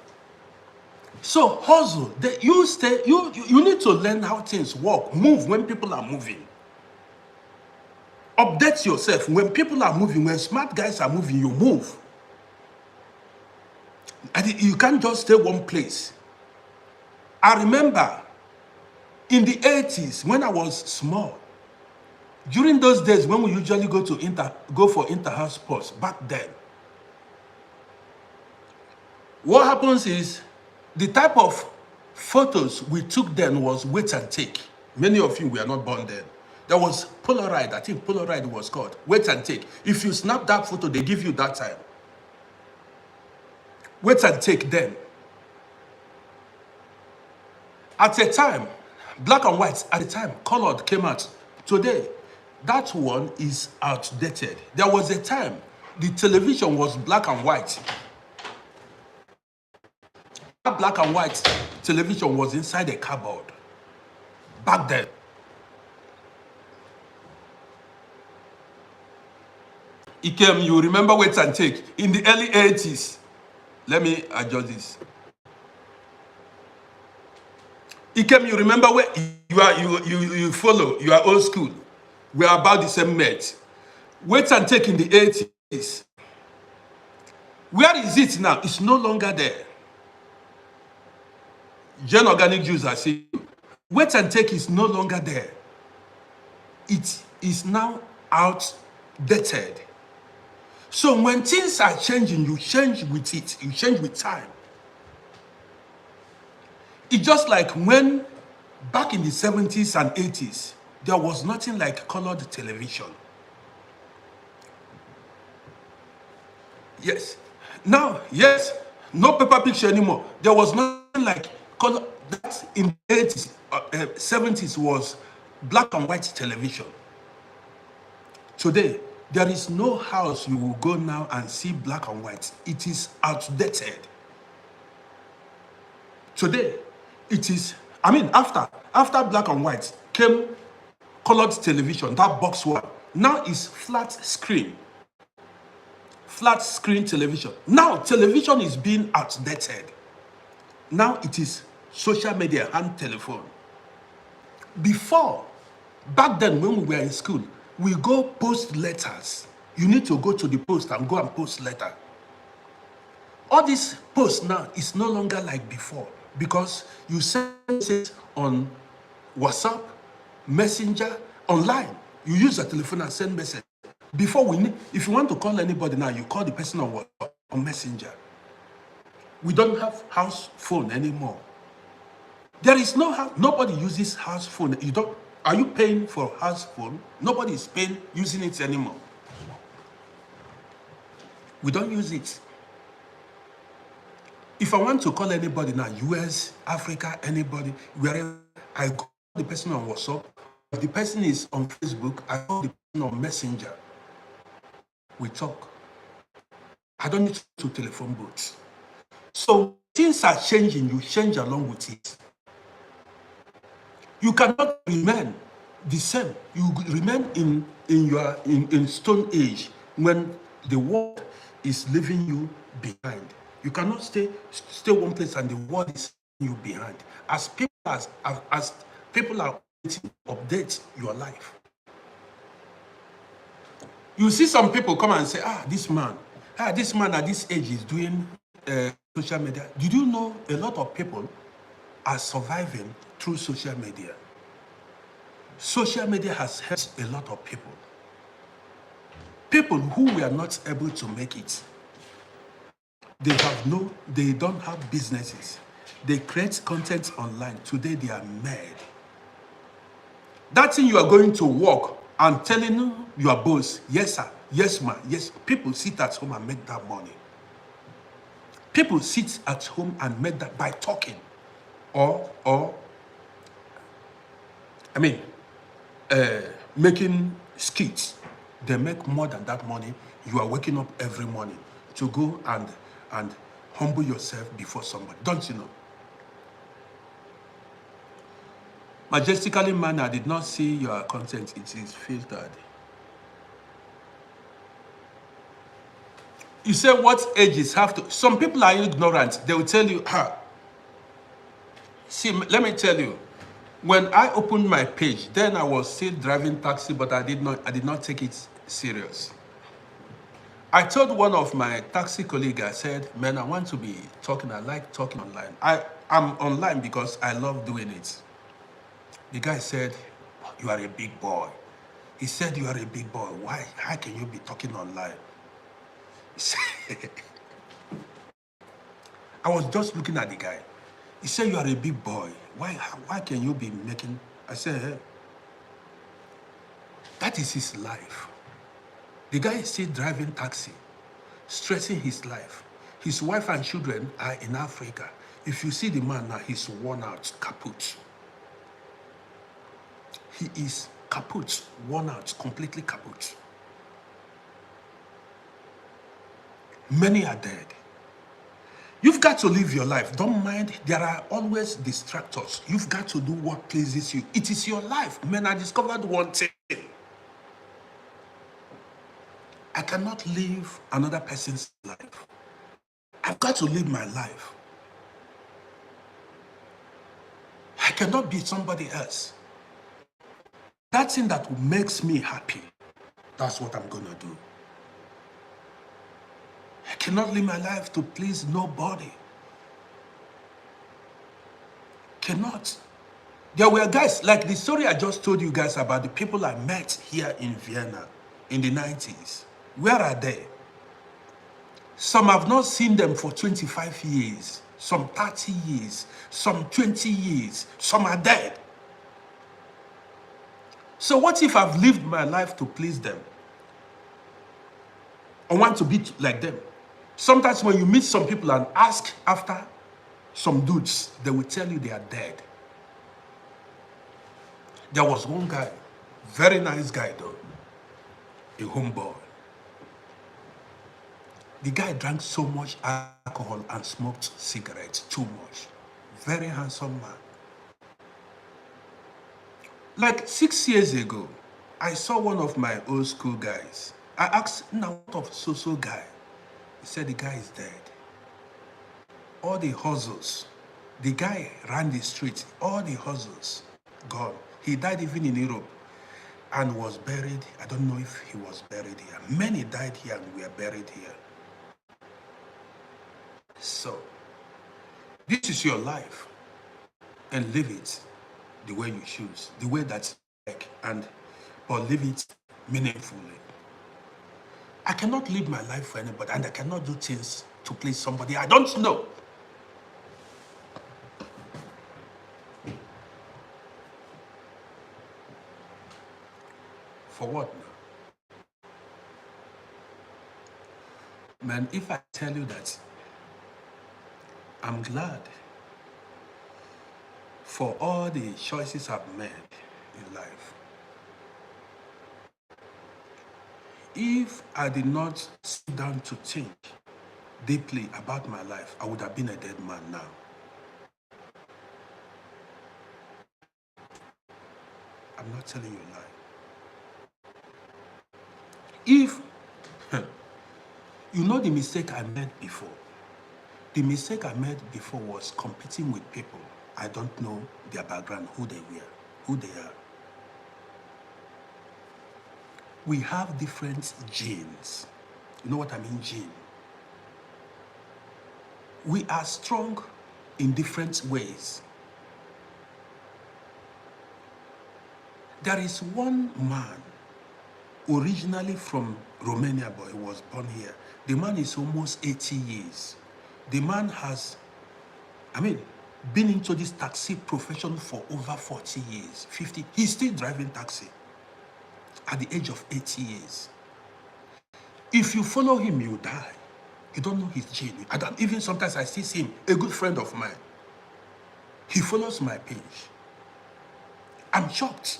So hustle. You need to learn how things work. Move when people are moving. Update yourself. When people are moving, when smart guys are moving, you move. And you can't just stay one place. I remember in the 80s, when I was small, during those days when we usually go for inter-house sports, back then, what happens is the type of photos we took then was wait and take. Many of you were not born then. There was Polaroid, I think Polaroid was called. Wait and take. If you snap that photo, they give you that time. Wait and take then. At a time, black and white, at the time, colored came out. Today, that one is outdated. There was a time, the television was black and white. That black and white television was inside a cupboard. Back then. Ikem, you remember wait and take. In the early 80s, let me adjust this. Ikem, you remember where you follow, you are old school. We are about the same mate. Wait and take in the 80s. Where is it now? It's no longer there. Gen organic juice, I see. Wait and take is no longer there. It is now outdated. So when things are changing, you change with it. You change with time. It's just like when back in the 70s and 80s, there was nothing like colored television. Yes. Now, yes, no paper picture anymore. There was nothing like color. That in the 80s, 70s was black and white television. Today, there is no house you will go now and see black and white. It is outdated. Today, it is, after black and white came colored television, that box one. Now is flat screen television. Now television is being outdated. Now it is social media and telephone. Before, back then when we were in school, we go post letters. You need to go to the post and go and post letter. All this post now is no longer like before, because you send it on WhatsApp, Messenger, online. You use the telephone and send message. Before if you want to call anybody now, you call the person on WhatsApp, on Messenger. We don't have house phone anymore. There is nobody uses house phone. Are you paying for house phone? Nobody is paying using it anymore. We don't use it. If I want to call anybody now, US, Africa, anybody, wherever, I call the person on WhatsApp. If the person is on Facebook, I call the person on Messenger. We talk. I don't need to telephone booths. So things are changing, you change along with it. You cannot remain the same. You remain in stone age when the world is leaving you behind. You cannot stay one place and the world is leaving you behind. As people are update your life. You see some people come and say, this man at this age is doing social media. Did you know a lot of people are surviving through social media? Social media has helped a lot of people. People who were not able to make it. They don't have businesses. They create content online. Today they are mad. That thing you are going to work and telling your boss, yes sir, yes ma, yes. People sit at home and make that money. People sit at home and make that by talking. Making skits. They make more than that money. You are waking up every morning to go and humble yourself before somebody. Don't you know? Majestically man, I did not see your content. It is filtered. You say what ages have to... Some people are ignorant. They will tell you, See, let me tell you. When I opened my page, then I was still driving taxi, but I did not take it serious. I told one of my taxi colleagues, I said, man, I want to be talking. I like talking online. I'm online because I love doing it. The guy said, you are a big boy. He said, you are a big boy. Why? How can you be talking online? I was just looking at the guy. He said, you are a big boy. Why can you be making... I said, hey, that is his life. The guy is still driving taxi, stressing his life. His wife and children are in Africa. If you see the man now, he's worn out, kaput. He is kaput, worn out, completely kaput. Many are dead. You've got to live your life. Don't mind. There are always distractors. You've got to do what pleases you. It is your life. Man, I discovered one thing. I cannot live another person's life. I've got to live my life. I cannot be somebody else. That thing that makes me happy, that's what I'm going to do. I cannot live my life to please nobody. Cannot. There were guys, like the story I just told you guys about the people I met here in Vienna in the 90s. Where are they? Some have not seen them for 25 years, some 30 years, some 20 years, some are dead. So what if I've lived my life to please them? I want to be like them. Sometimes when you meet some people and ask after some dudes, they will tell you they are dead. There was one guy, very nice guy though, a homeboy. The guy drank so much alcohol and smoked cigarettes, too much. Very handsome man. Like 6 years ago, I saw one of my old school guys. I asked, now what of so-so guy? He said the guy is dead. All the hustles, the guy ran the street, all the hustles, gone. He died even in Europe and was buried. I don't know if he was buried here. Many died here and were buried here. So, this is your life, and live it the way you choose, the way that's like, but live it meaningfully. I cannot live my life for anybody, and I cannot do things to please somebody I don't know. For what now? Man, if I tell you that I'm glad for all the choices I've made in life. If I did not sit down to think deeply about my life, I would have been a dead man now. I'm not telling you a lie. If you know the mistake I made before, the mistake I made before was competing with people I don't know their background, who they were, who they are. We have different genes. You know what I mean, gene? We are strong in different ways. There is one man, originally from Romania, but he was born here. The man is almost 80 years. The man has, been into this taxi profession for over 40 years, 50. He's still driving taxi at the age of 80 years. If you follow him, you die. You don't know his gene. Even sometimes I see him, a good friend of mine. He follows my page. I'm shocked.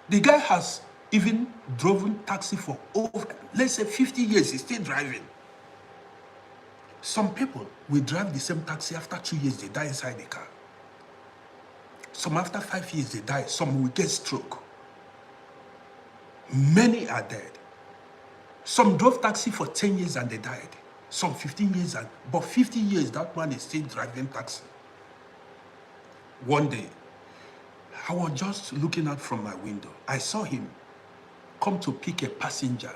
The guy has even driven taxi for over, let's say 50 years, he's still driving. Some people will drive the same taxi, after 2 years, they die inside the car. Some after 5 years, they die. Some will get stroke. Many are dead. Some drove taxi for 10 years and they died. Some 15 years, but 50 years, that man is still driving taxi. One day, I was just looking out from my window. I saw him come to pick a passenger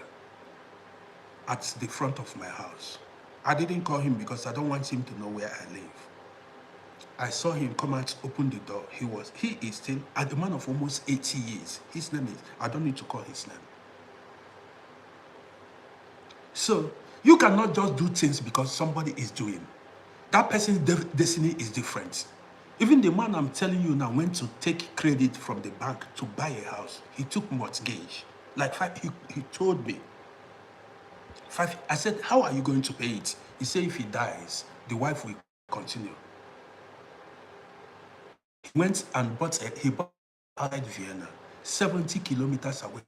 at the front of my house. I didn't call him because I don't want him to know where I live. I saw him come out, open the door. He is still at the man of almost 80 years. His name is, I don't need to call his name. So, you cannot just do things because somebody is doing. That person's destiny is different. Even the man I'm telling you now went to take credit from the bank to buy a house. He took mortgage. Like he told me. I said, how are you going to pay it? He said, if he dies, the wife will continue. He went and bought outside Vienna, 70 kilometers away.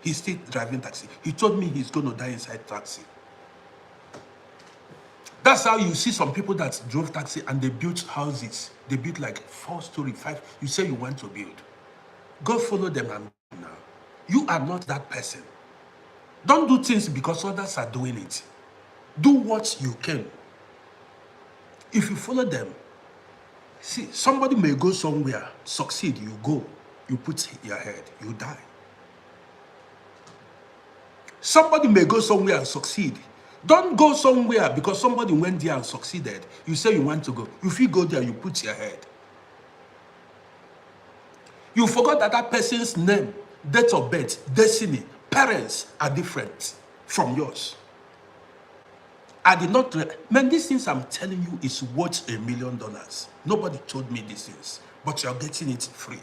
He's still driving taxi. He told me he's going to die inside taxi. That's how you see some people that drove taxi and they built houses. They built like 4-story, 5. You say you want to build. Go follow them and now. You are not that person. Don't do things because others are doing it. Do what you can. If you follow them, see, somebody may go somewhere, succeed, you go, you put your head, you die. Somebody may go somewhere and succeed. Don't go somewhere because somebody went there and succeeded. You say you want to go. If you go there, you put your head. You forgot that that person's name, date of birth, destiny, parents are different from yours. I did not, man, these things I'm telling you is worth $1 million. Nobody told me these things, but you're getting it free.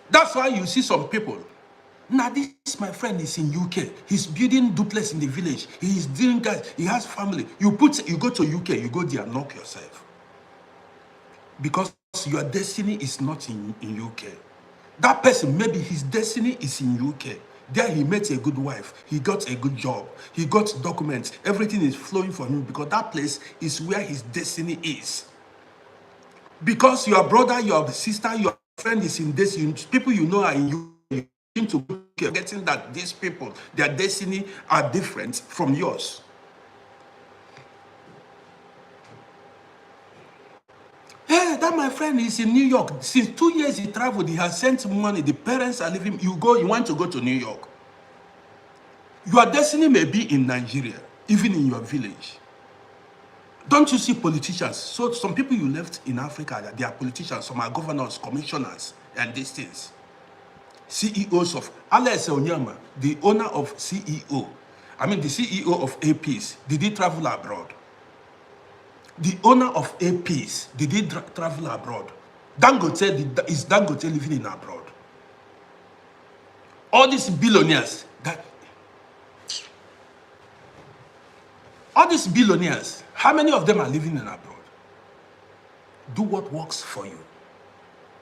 That's why you see some people. Now this my friend is in UK. He's building duplex in the village. He is doing guys. He has family. You go to UK. You go there, knock yourself, because your destiny is not in UK. That person, maybe his destiny is in UK. There he met a good wife. He got a good job. He got documents. Everything is flowing for him because that place is where his destiny is. Because your brother, your sister, your friend is in this, people you know are in UK. You need to be getting that these people, their destiny are different from yours. Hey, that my friend is in New York. Since 2 years he traveled, he has sent money. The parents are living. You want to go to New York. Your destiny may be in Nigeria, even in your village. Don't you see politicians? So some people you left in Africa, they are politicians. Some are governors, commissioners, and these things. CEOs of Alex Onyama, the owner of CEO. I mean the CEO of APs. Did he travel abroad? The owner of APs, did he travel abroad? Dangote, is Dangote living in abroad? All these billionaires, how many of them are living in abroad? Do what works for you.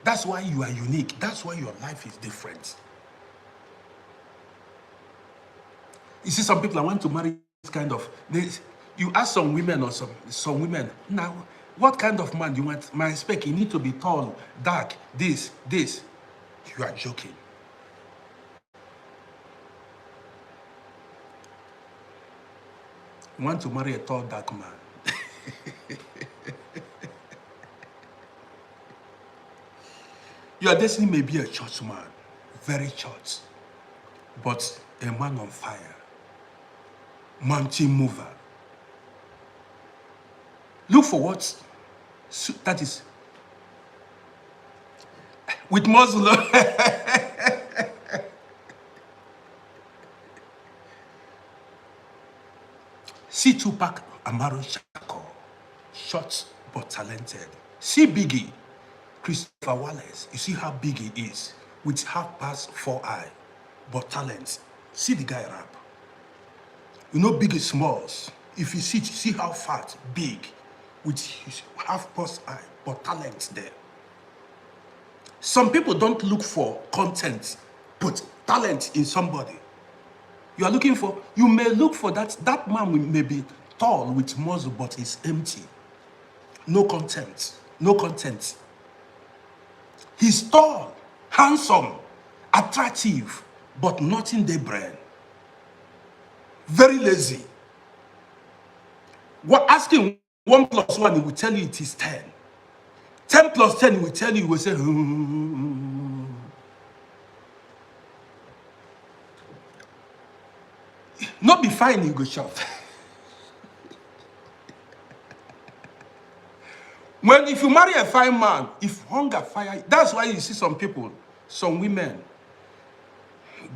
That's why you are unique. That's why your life is different. You see, some people, I want to marry this kind of, you ask some women or some women, now, what kind of man do you want? My spec, he need to be tall, dark, this. You are joking. You want to marry a tall, dark man. Your destiny may be a church man, very church, but a man on fire, mountain mover. Look for what that is with muzzle. See Tupac Amaru Shakur, short but talented. See Biggie, Christopher Wallace. You see how big he is, with half past 4 eye, but talent. See the guy rap. You know Biggie Smalls. If you see how fat, big, with his half past eye, but talent there. Some people don't look for content, but talent in somebody. You are looking for, you may look for that man may be tall with muscle, but it's empty. No content, no content. He's tall, handsome, attractive, but nothing they brain. Very lazy. What asking 1 + 1, he will tell you it is 10. 10 + 10, he will tell you, he will say, not be fine, you go shout. If you marry a fine man, if hunger fire, that's why you see some people, some women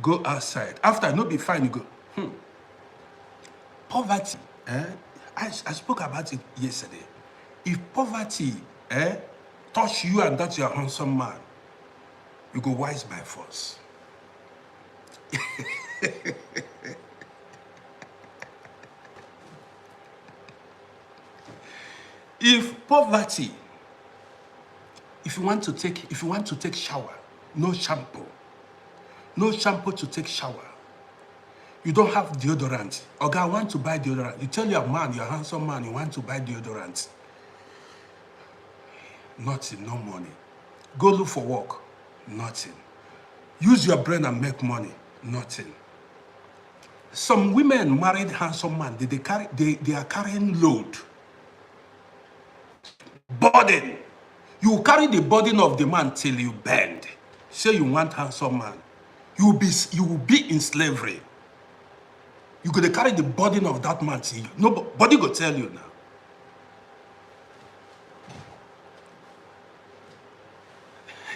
go outside. After not be fine, you go, Poverty, I spoke about it yesterday. If poverty touch you and that you're a handsome man, you go wise by force. If poverty, if you want to take shower, no shampoo to take shower. You don't have deodorant. Okay, I want to buy deodorant. You tell your man, you're a handsome man, you want to buy deodorant. Nothing, no money. Go look for work. Nothing. Use your brain and make money. Nothing. Some women married handsome man, they are carrying load. Burden. You carry the burden of the man till you bend. Say you want handsome man. You will be in slavery. You could carry the burden of that man till you. Nobody go tell you now.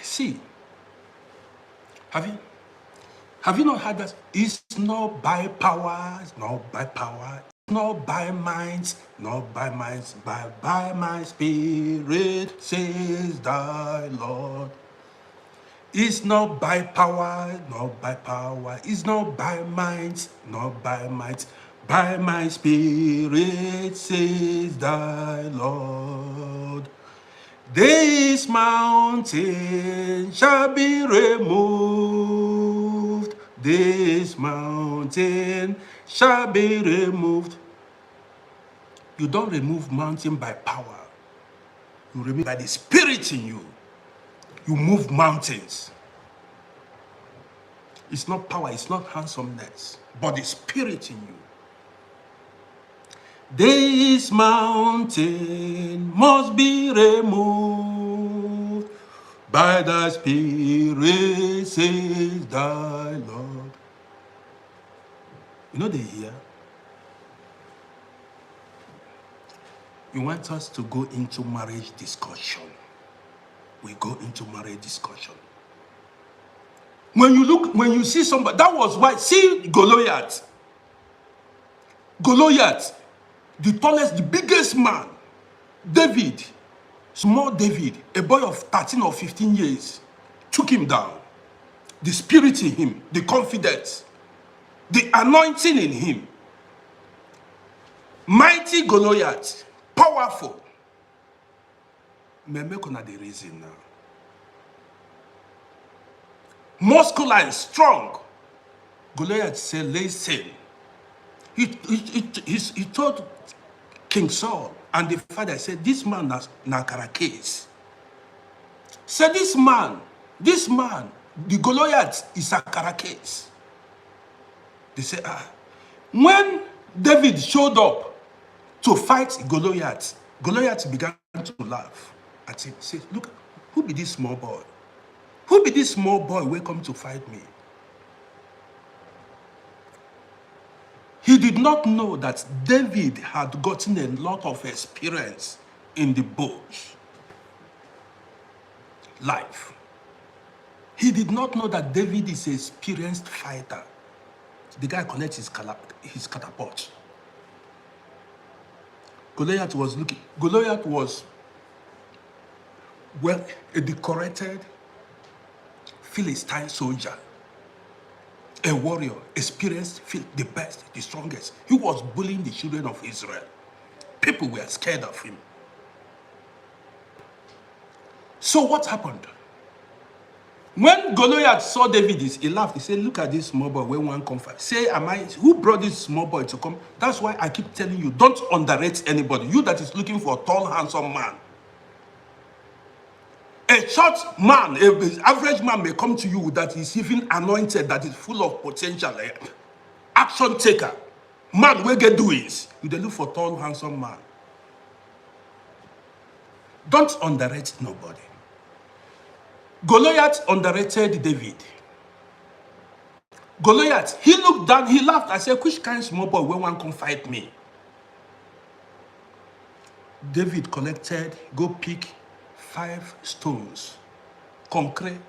See, have Have you not heard that? It's not by power, it's not by power, it's not by minds, not by minds, but by my spirit, says the Lord. It's not by power, not by power, it's not by minds, not by might, by my spirit, says the Lord. This mountain shall be removed. This mountain shall be removed. You don't remove mountain by power. You remove by the spirit in you. You move mountains. It's not power, it's not handsomeness, but the spirit in you. This mountain must be removed by the Spirit, says the Lord. You know they hear? You want us to go into marriage discussion. We go into marriage discussion. When you see somebody, that was why, see Goliath. Goliath, the tallest, the biggest man, David, small David, a boy of 13 or 15 years, took him down. The spirit in him, the confidence, the anointing in him. Mighty Goliath, powerful. May make the reason now. Muscular and strong. Goliath said, listen. He told King Saul and the father said, this man na case. Said this man, the Goliath is a case. They say, when David showed up to fight Goliath, Goliath began to laugh at him. Say, look, who be this small boy? Who be this small boy welcome to fight me? He did not know that David had gotten a lot of experience in the bush life. He did not know that David is an experienced fighter. The guy connects his catapult. Goliath was looking. Goliath was, well, a decorated Philistine soldier. A warrior, experienced, the best, the strongest. He was bullying the children of Israel. People were scared of him. So what happened? When Goliath saw David, he laughed. He said, look at this small boy when one come fight. Say, who brought this small boy to come? That's why I keep telling you, don't underrate anybody. You that is looking for a tall, handsome man. A short man, an average man may come to you that is even anointed, that is full of potential, action taker. Man will get doings. You dey look for tall, handsome man. Don't underrate nobody. Goliath underrated David. Goliath, he looked down, he laughed. I said, which kind of small boy when one come fight me? David collected, go pick 5 stones, concrete.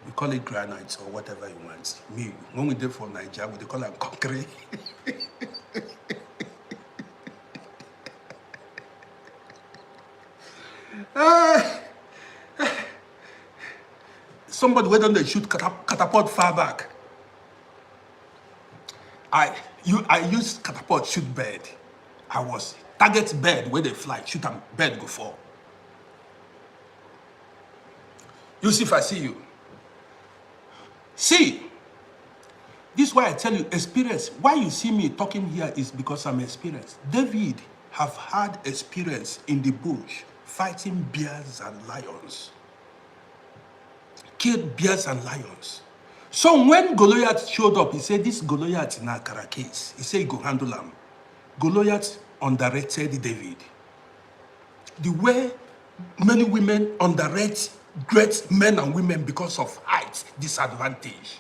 We call it granite or whatever you want. Me, when we did for Nigeria, we call it concrete. Somebody went on they shoot catapult far back. I used catapult shoot bird. I was target bird where they fly, shoot them, bird go fall. You see if I see you. See, this is why I tell you, experience. Why you see me talking here is because I'm experienced. David have had experience in the bush, fighting bears and lions. Killed bears and lions. So when Goliath showed up, he said, this Goliath in a case. He said he go handle him. Goliath underrated David. The way many women underrate great men and women because of height disadvantage.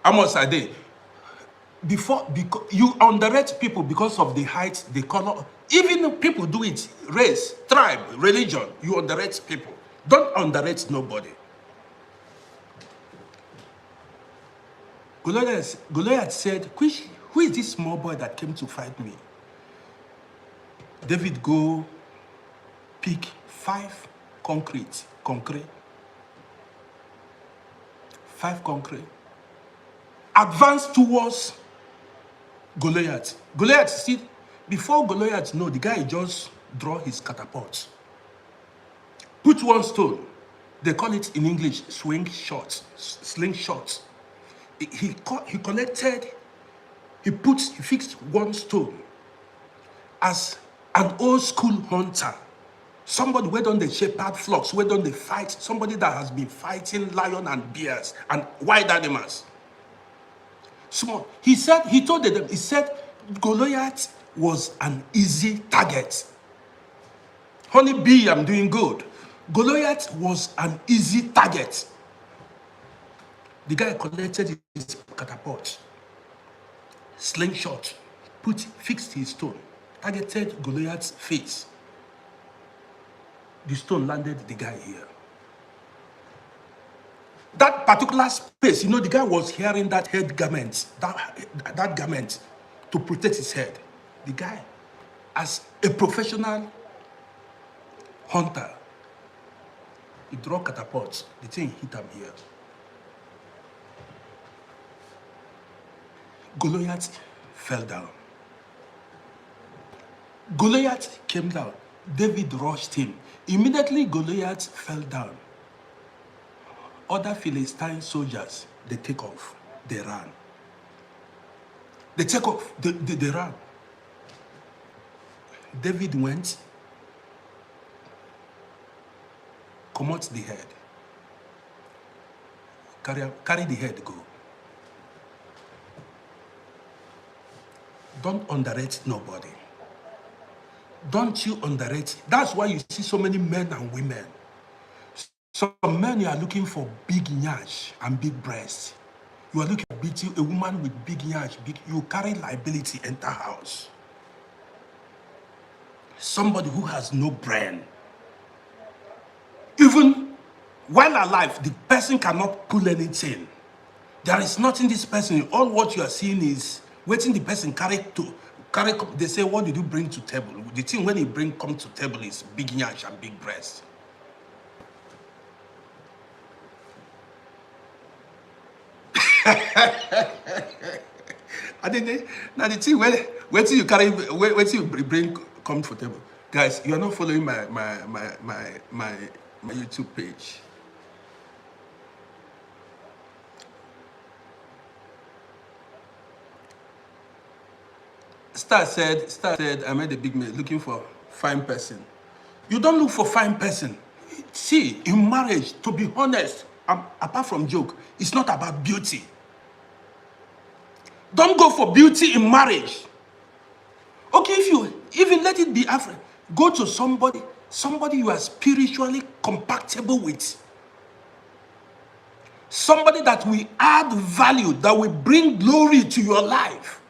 Amos Ade, because you underrate people because of the height, the color. Even people do it, race, tribe, religion, you underrate people. Don't underrate nobody. Goliath said, who is this small boy that came to fight me? David go pick 5 concrete. 5 concrete. Advance towards Goliath. Goliath, see, before Goliath know, the guy just draw his catapult. Put 1 stone. They call it in English slingshot. He collected, he fixed 1 stone as an old school hunter. Somebody where don't they shepherd flocks, where don't they fight, somebody that has been fighting lion and bears and wild animals. Small. He told them, he said Goliath was an easy target. Honey bee, I'm doing good. Goliath was an easy target. The guy collected his catapult, slingshot, fixed his stone, targeted Goliath's face. The stone landed the guy here. That particular space, you know, the guy was hearing that head garment, that garment to protect his head. The guy, as a professional hunter, he drew catapults. The thing hit him here. Goliath fell down. Goliath came down. David rushed him. Immediately Goliath fell down. Other Philistine soldiers, they take off. They ran. They take off. They ran. David went, come out the head. Carry the head, go. Don't underrate nobody. Don't you underrate. That's why you see so many men and women. Some men, you are looking for big nyash and big breasts. You are looking for a woman with big nyash, you carry liability, enter house. Somebody who has no brain. Even while alive, the person cannot pull anything. There is nothing this person, all what you are seeing is waiting the person carry. They say, what did you bring to table? The thing when he come to table is big nyash and big breast. Now the thing wait till you carry, wait till you bring comfortable. Guys, you are not following my YouTube page. Star said, I made a big mistake looking for fine person. You don't look for fine person. See, in marriage, to be honest, apart from joke, it's not about beauty. Don't go for beauty in marriage. Okay, if you even let it be African, go to somebody you are spiritually compatible with. Somebody that will add value, that will bring glory to your life.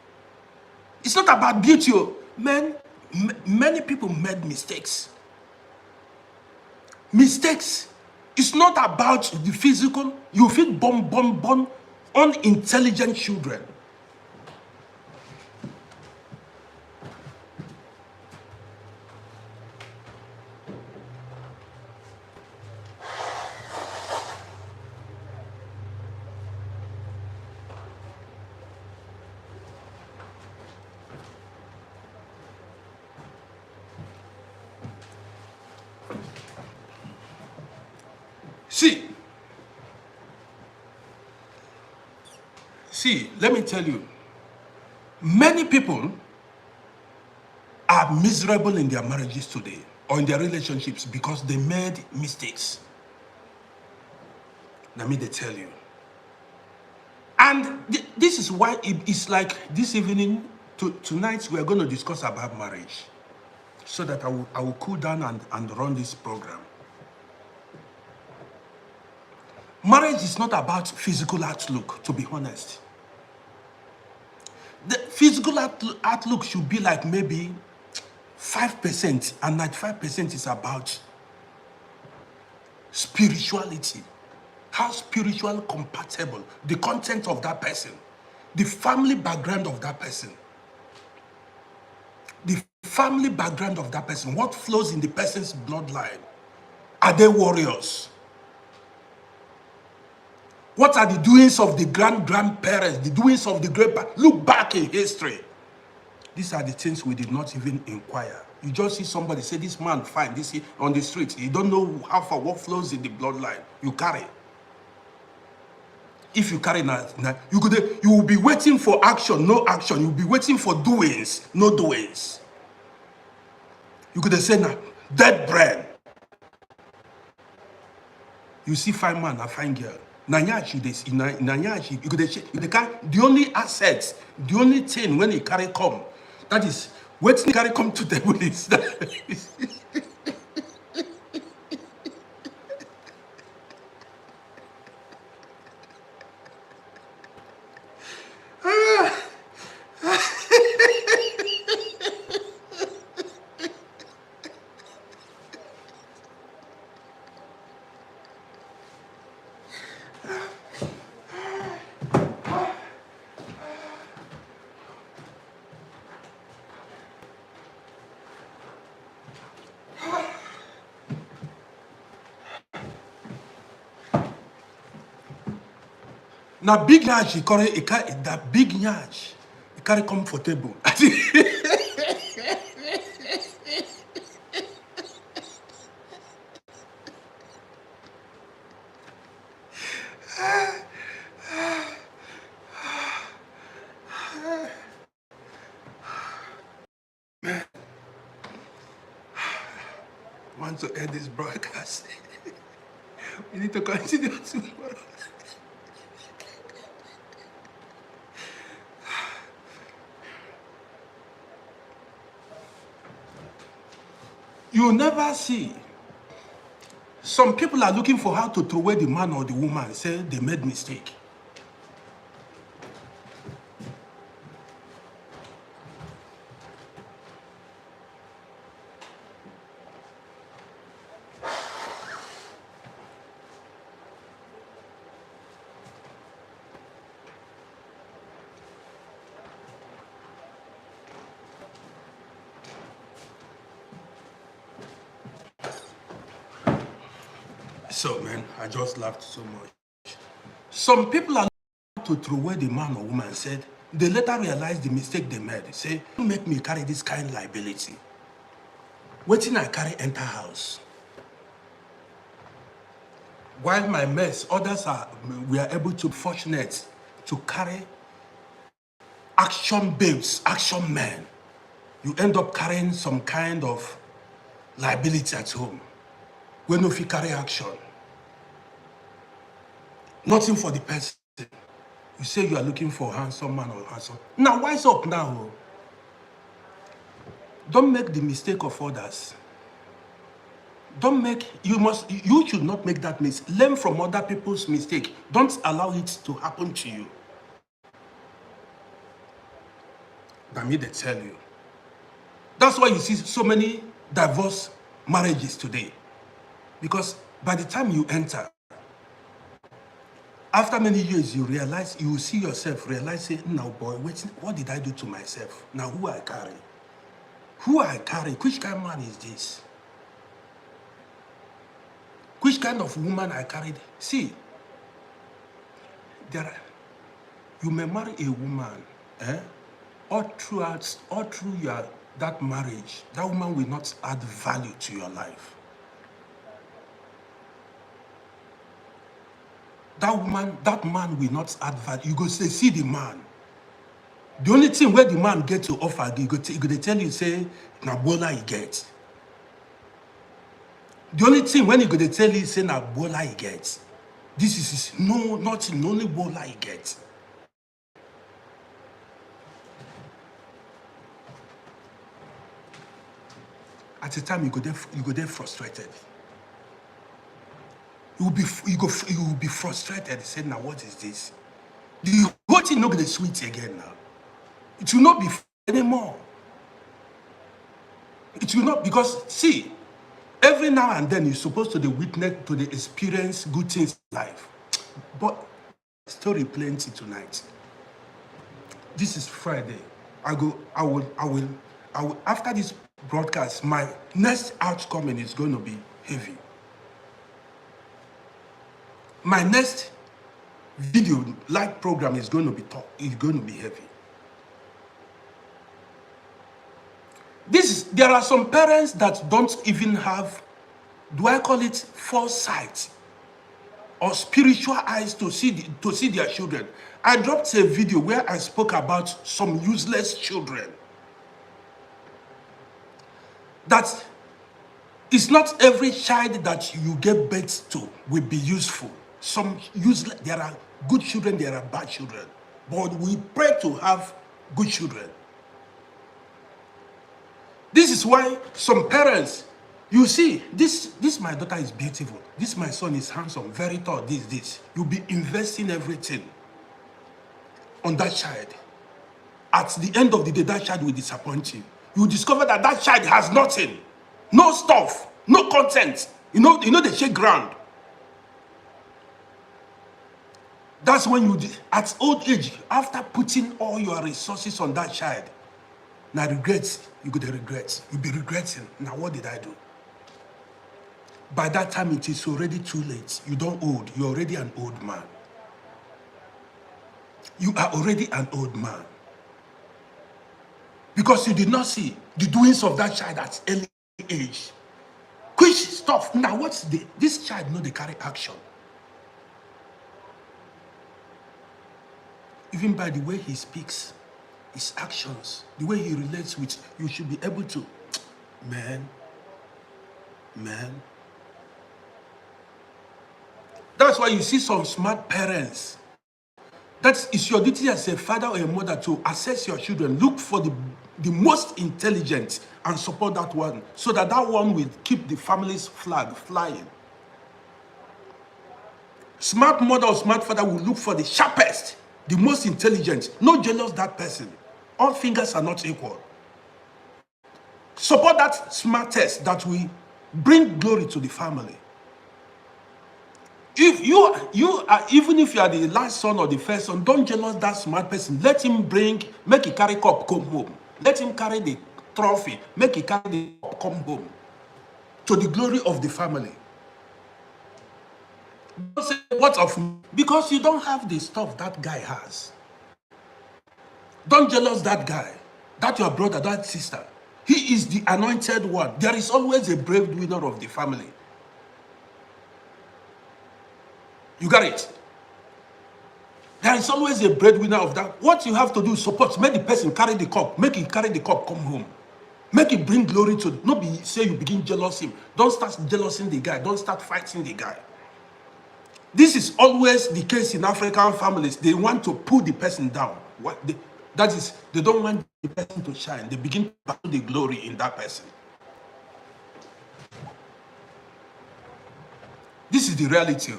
It's not about beauty. Many people made mistakes. Mistakes. It's not about the physical. You feel born unintelligent children. See, let me tell you, many people are miserable in their marriages today or in their relationships because they made mistakes. Let me tell you. And this is why it's like this evening, tonight we are going to discuss about marriage so that I will cool down and run this program. Marriage is not about physical outlook, to be honest. The physical outlook should be like maybe 5%, and 95% is about Spirituality. How spiritual compatible, the content of that person, the family background of that person, the family background of that person, what flows in the person's bloodline. Are they warriors? What are the doings of the grandparents, the doings of the great? Look back in history. These are the things we did not even inquire. You just see somebody say, this man fine, this on the street. You don't know how far, what flows in the bloodline you carry. If you carry you will be waiting for action, no action. You'll be waiting for doings, no doings. You could say, now, dead brain. You see fine man, a fine girl. Nanyachi, you could the only assets, the only thing when he carry come, that is, waiting carry come to the is now big nyash, he carry that big nyash, he carry comfortable. Want to end this broadcast? We need to continue tomorrow. You never see. Some people are looking for how to throw away the man or the woman, say they made mistake. So, man, I just laughed so much. Some people are to throw away the man or woman, said they later realized the mistake they made. They say, don't make me carry this kind of liability. Waiting I carry enter house. While my mess, others we are able to fortunate to carry action babes, action men. You end up carrying some kind of liability at home. When if you carry action, nothing for the person. You say you are looking for a handsome man or handsome. Now, wise up now. Don't make the mistake of others. You should not make that mistake. Learn from other people's mistake. Don't allow it to happen to you. That me, they tell you. That's why you see so many divorce marriages today. Because by the time you enter, after many years, you realize, you see yourself, realizing, now boy, wait, what did I do to myself? Now who I carry? Who I carry? Which kind of man is this? Which kind of woman I carried? See, you may marry a woman, all through that marriage, that woman will not add value to your life. That man will not add value. You go say, see the man. The only thing where the man get to offer, he go tell you, say, na bola he get. The only thing when he go to tell you, say, na bola he get. This is nothing, only bola he get. At the time, you go there frustrated. You will be frustrated. Say, now what is this? The whole thing not going to sweet again now. It will not be anymore. It will not, because see, Every now and then, you're supposed to witness, to the experience good things in life. But story plenty tonight. This is Friday. I will, after this broadcast, my next outcoming is going to be heavy. My next video live program is going to be heavy. There are some parents that don't even have, do I call it foresight or spiritual eyes to see their children. I dropped a video where I spoke about some useless children. That it's not every child that you give birth to will be useful. There are good children, there are bad children. But we pray to have good children. This is why some parents, you see, this my daughter is beautiful. This my son is handsome, very tall, this. You'll be investing everything on that child. At the end of the day, that child will disappoint you. You discover that that child has nothing. No stuff, no content. You know they shake ground. That's when you, at old age, after putting all your resources on that child, now regrets, you go to regret. You'll be regretting. Now what did I do? By that time, it is already too late. You don't old. You're already an old man. You are already an old man. Because you did not see the doings of that child at early age. Which stuff? Now this child know they carry action. Even by the way he speaks, his actions, the way he relates with, you should be able to, man. That's why you see some smart parents. That is your duty as a father or a mother to assess your children. Look for the most intelligent and support that one, so that one will keep the family's flag flying. Smart mother or smart father will look for the sharpest, the most intelligent. Not jealous that person. All fingers are not equal. Support that smartest that will bring glory to the family. If you are, even if you are the last son or the first son, don't jealous that smart person. Let him make he carry cup, come home. Let him carry the trophy, make he carry the cup, come home. To the glory of the family. Don't say, what of me? Because you don't have the stuff that guy has. Don't jealous that guy, that your brother, that sister. He is the anointed one. There is always a brave winner of the family. You got it? There is always a breadwinner of that. What you have to do is support. Make the person carry the cup. Make it carry the cup, come home. Make it bring glory to. Not be say you begin jealous him. Don't start jealousing the guy. Don't start fighting the guy. This is always the case in African families. They want to pull the person down. They don't want the person to shine. They begin to battle the glory in that person. This is the reality.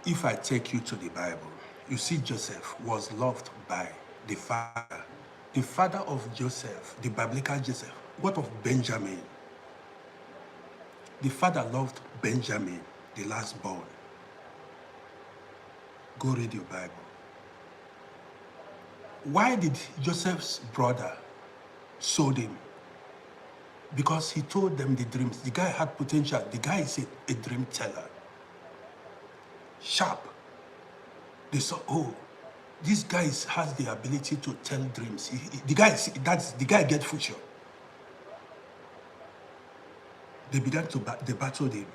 If I take you to the Bible, you see Joseph was loved by the father. The father of Joseph, the biblical Joseph. What of Benjamin? The father loved Benjamin, the last born. Go read your Bible. Why did Joseph's brother sold him? Because he told them the dreams. The guy had potential. The guy is a dream teller. Sharp. They saw, oh, this guy has the ability to tell dreams. The guy get future. They began to battle him.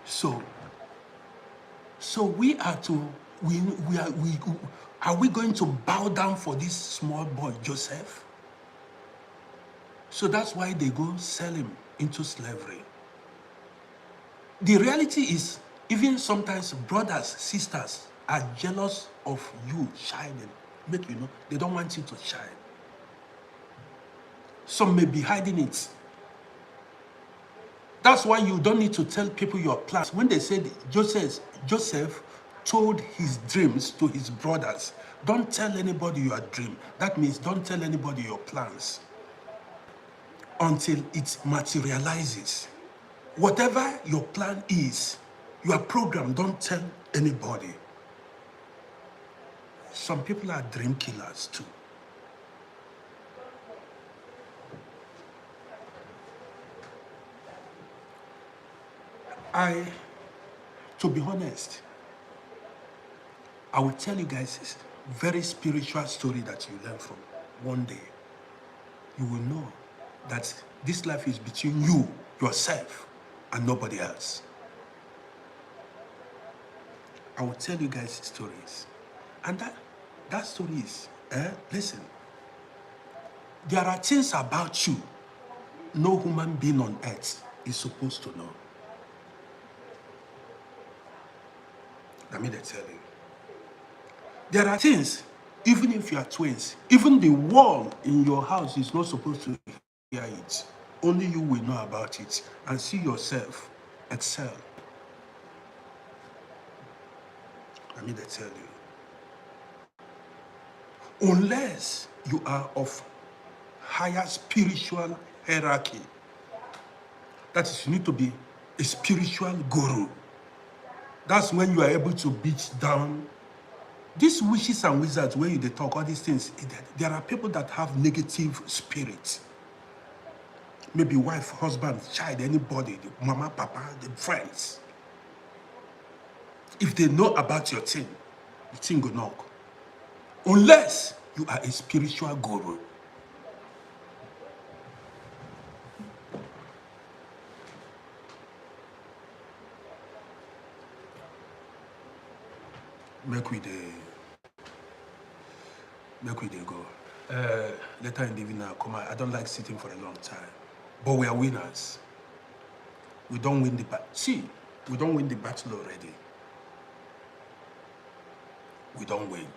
So we are we going to bow down for this small boy Joseph? So that's why they go sell him into slavery. The reality is, even sometimes brothers, sisters are jealous of you shining. Make you know, they don't want you to shine. Some may be hiding it. That's why you don't need to tell people your plans. When they said Joseph told his dreams to his brothers, Don't tell anybody your dream. That means don't tell anybody your plans until it materializes. Whatever your plan is, your program, don't tell anybody. Some people are dream killers too. To be honest, I will tell you guys a very spiritual story that you learn from. One day, you will know that this life is between you, yourself, and nobody else. I will tell you guys stories. And that story is, listen, there are things about you no human being on earth is supposed to know. Let me tell you. There are things, even if you are twins, even the wall in your house is not supposed to hear it. Only you will know about it and see yourself excel. Let me tell you. Unless you are of higher spiritual hierarchy, that is, you need to be a spiritual guru. That's when you are able to beat down these witches and wizards. Where they talk all these things, there are people that have negative spirits. Maybe wife, husband, child, anybody, the mama, papa, the friends. If they know about your thing, the thing will knock. Unless you are a spiritual guru. Make we go. Later in the evening, come on. I don't like sitting for a long time. But we are winners. We don't win the battle. See, we don't win the battle already. We don't win.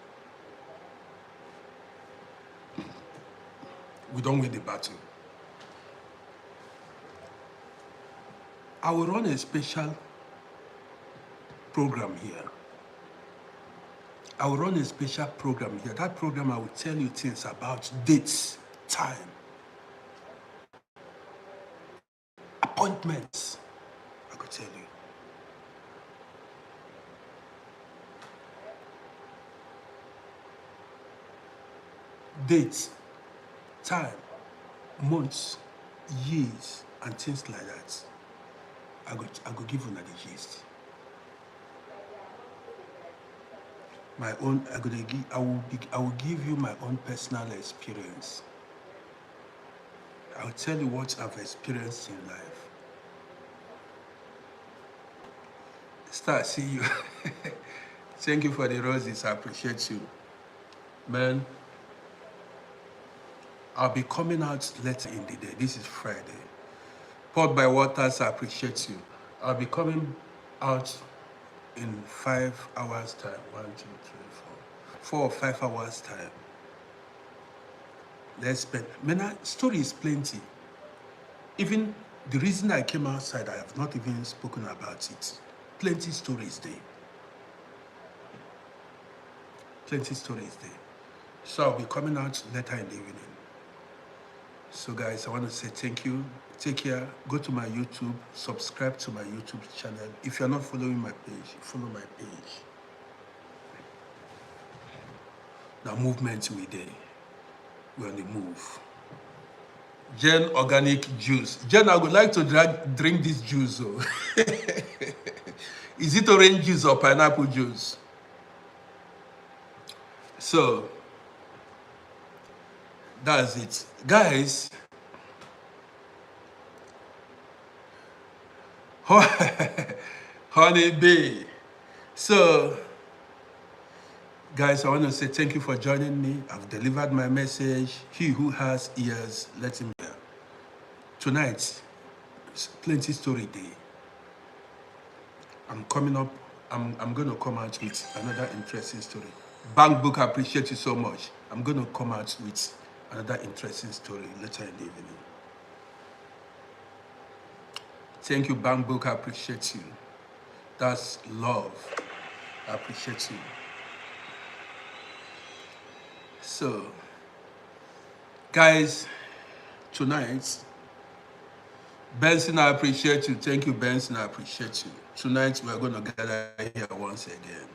We don't win the battle. I will run a special program here. I will run a special program here. That program, I will tell you things about dates, time, appointments. I could tell you. Dates, time, months, years, and things like that. I go give you another gist. My own, I will give you my own personal experience. I'll tell you what I've experienced in life. Star, see you. Thank you for the roses. I appreciate you. Man, I'll be coming out later in the day. This is Friday. Port by Waters, I appreciate you. I'll be coming out in 5 hours time. 1, 2, 3, 4 or 5 hours time. Let's spend. Man, story is plenty. Even the reason I came outside, I have not even spoken about it. Plenty stories there. Plenty stories there. So I'll be coming out later in the evening. So guys, I want to say thank you. Take care. Go to my YouTube. Subscribe to my YouTube channel. If you're not following my page, follow my page. Now movement we there. We're on the move. Jen organic juice. Jen, I would like to drink this juice. Oh. Is it orange juice or pineapple juice? So, that's it. Guys, honey bee. So, guys, I want to say thank you for joining me. I've delivered my message. He who has ears, let him hear. Tonight, plenty story day. I'm coming up. I'm going to come out with another interesting story. Bank book, I appreciate you so much. I'm going to come out with another interesting story later in the evening. Thank you, Bank book. I appreciate you. That's love. I appreciate you. So, guys, tonight, Benson, I appreciate you. Thank you, Benson, I appreciate you. Tonight, we're going to gather here once again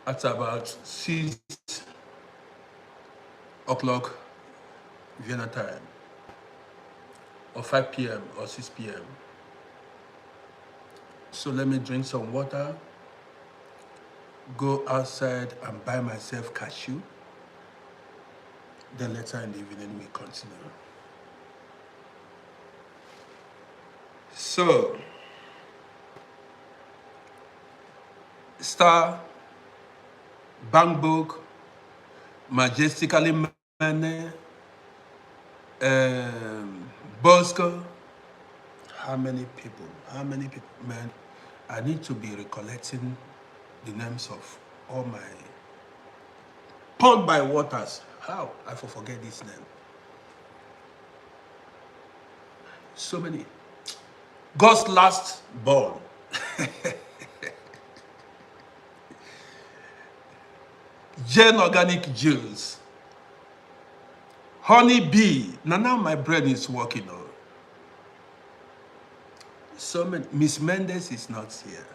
at about 6 o'clock Vienna time, or 5 p.m. or 6 p.m. So let me drink some water, go outside and buy myself cashew. Then later in the evening, we continue. So, Star, Bank Book, Majestically Mane, Bosco. How many people? Man, I need to be recollecting the names of all my Pond by Waters. How? I forget this name. So many. God's last born. Jane Organic Juice. Honey Bee. Now my brain is working. So many. Miss Mendes is not here.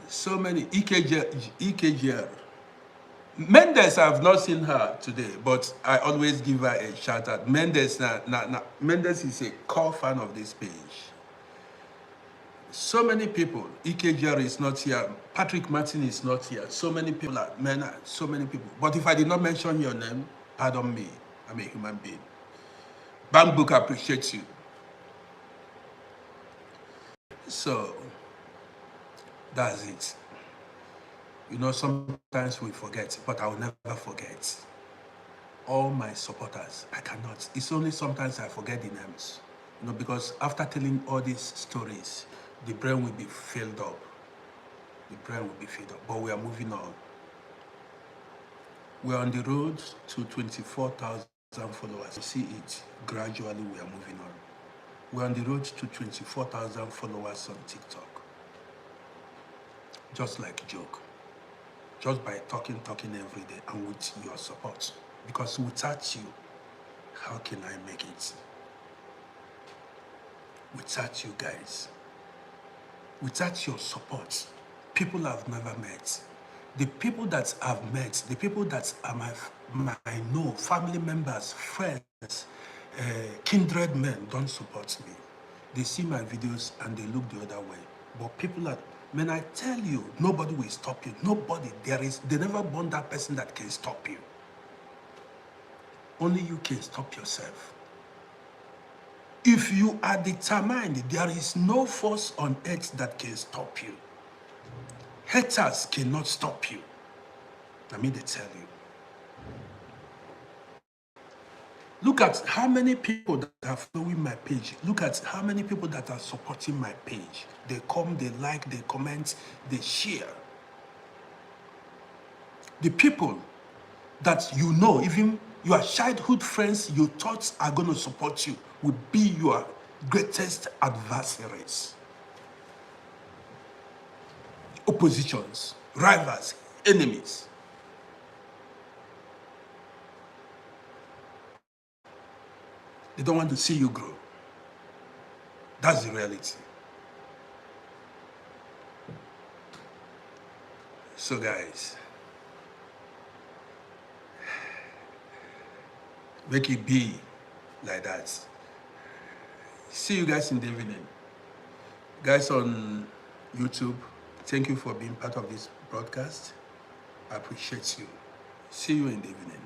So many. EKGR. Mendes, I've not seen her today, but I always give her a shout out. Mendes, Mendes is a core fan of this page. So many people. EKGR is not here. Patrick Martin is not here. So many people are men. So many people. But if I did not mention your name, pardon me. I'm a human being. Bank Book appreciates you. So that's it. You know, sometimes we forget, but I will never forget. All my supporters, I cannot. It's only sometimes I forget the names. You know, because after telling all these stories, the brain will be filled up. The brain will be filled up. But we are moving on. We're on the road to 24,000 followers. You see it. Gradually, we are moving on. We're on the road to 24,000 followers on TikTok. Just like a joke. Just by talking every day and with your support. Because without you, how can I make it? Without you guys, without your support, people I've never met. The people that I've met, the people that are I know, family members, friends, kindred men don't support me. They see my videos and they look the other way. But people that, when I tell you, nobody will stop you. Nobody, they never born that person that can stop you. Only you can stop yourself. If you are determined, there is no force on earth that can stop you. Haters cannot stop you. Let me tell you. Look at how many people that are following my page. Look at how many people that are supporting my page. They come, they like, they comment, they share. The people that you know, even your childhood friends you thought are going to support you, will be your greatest adversaries. Oppositions, rivals, enemies. They don't want to see you grow. That's the reality. So guys, make it be like that. See you guys in the evening. Guys on YouTube, thank you for being part of this broadcast. I appreciate you. See you in the evening.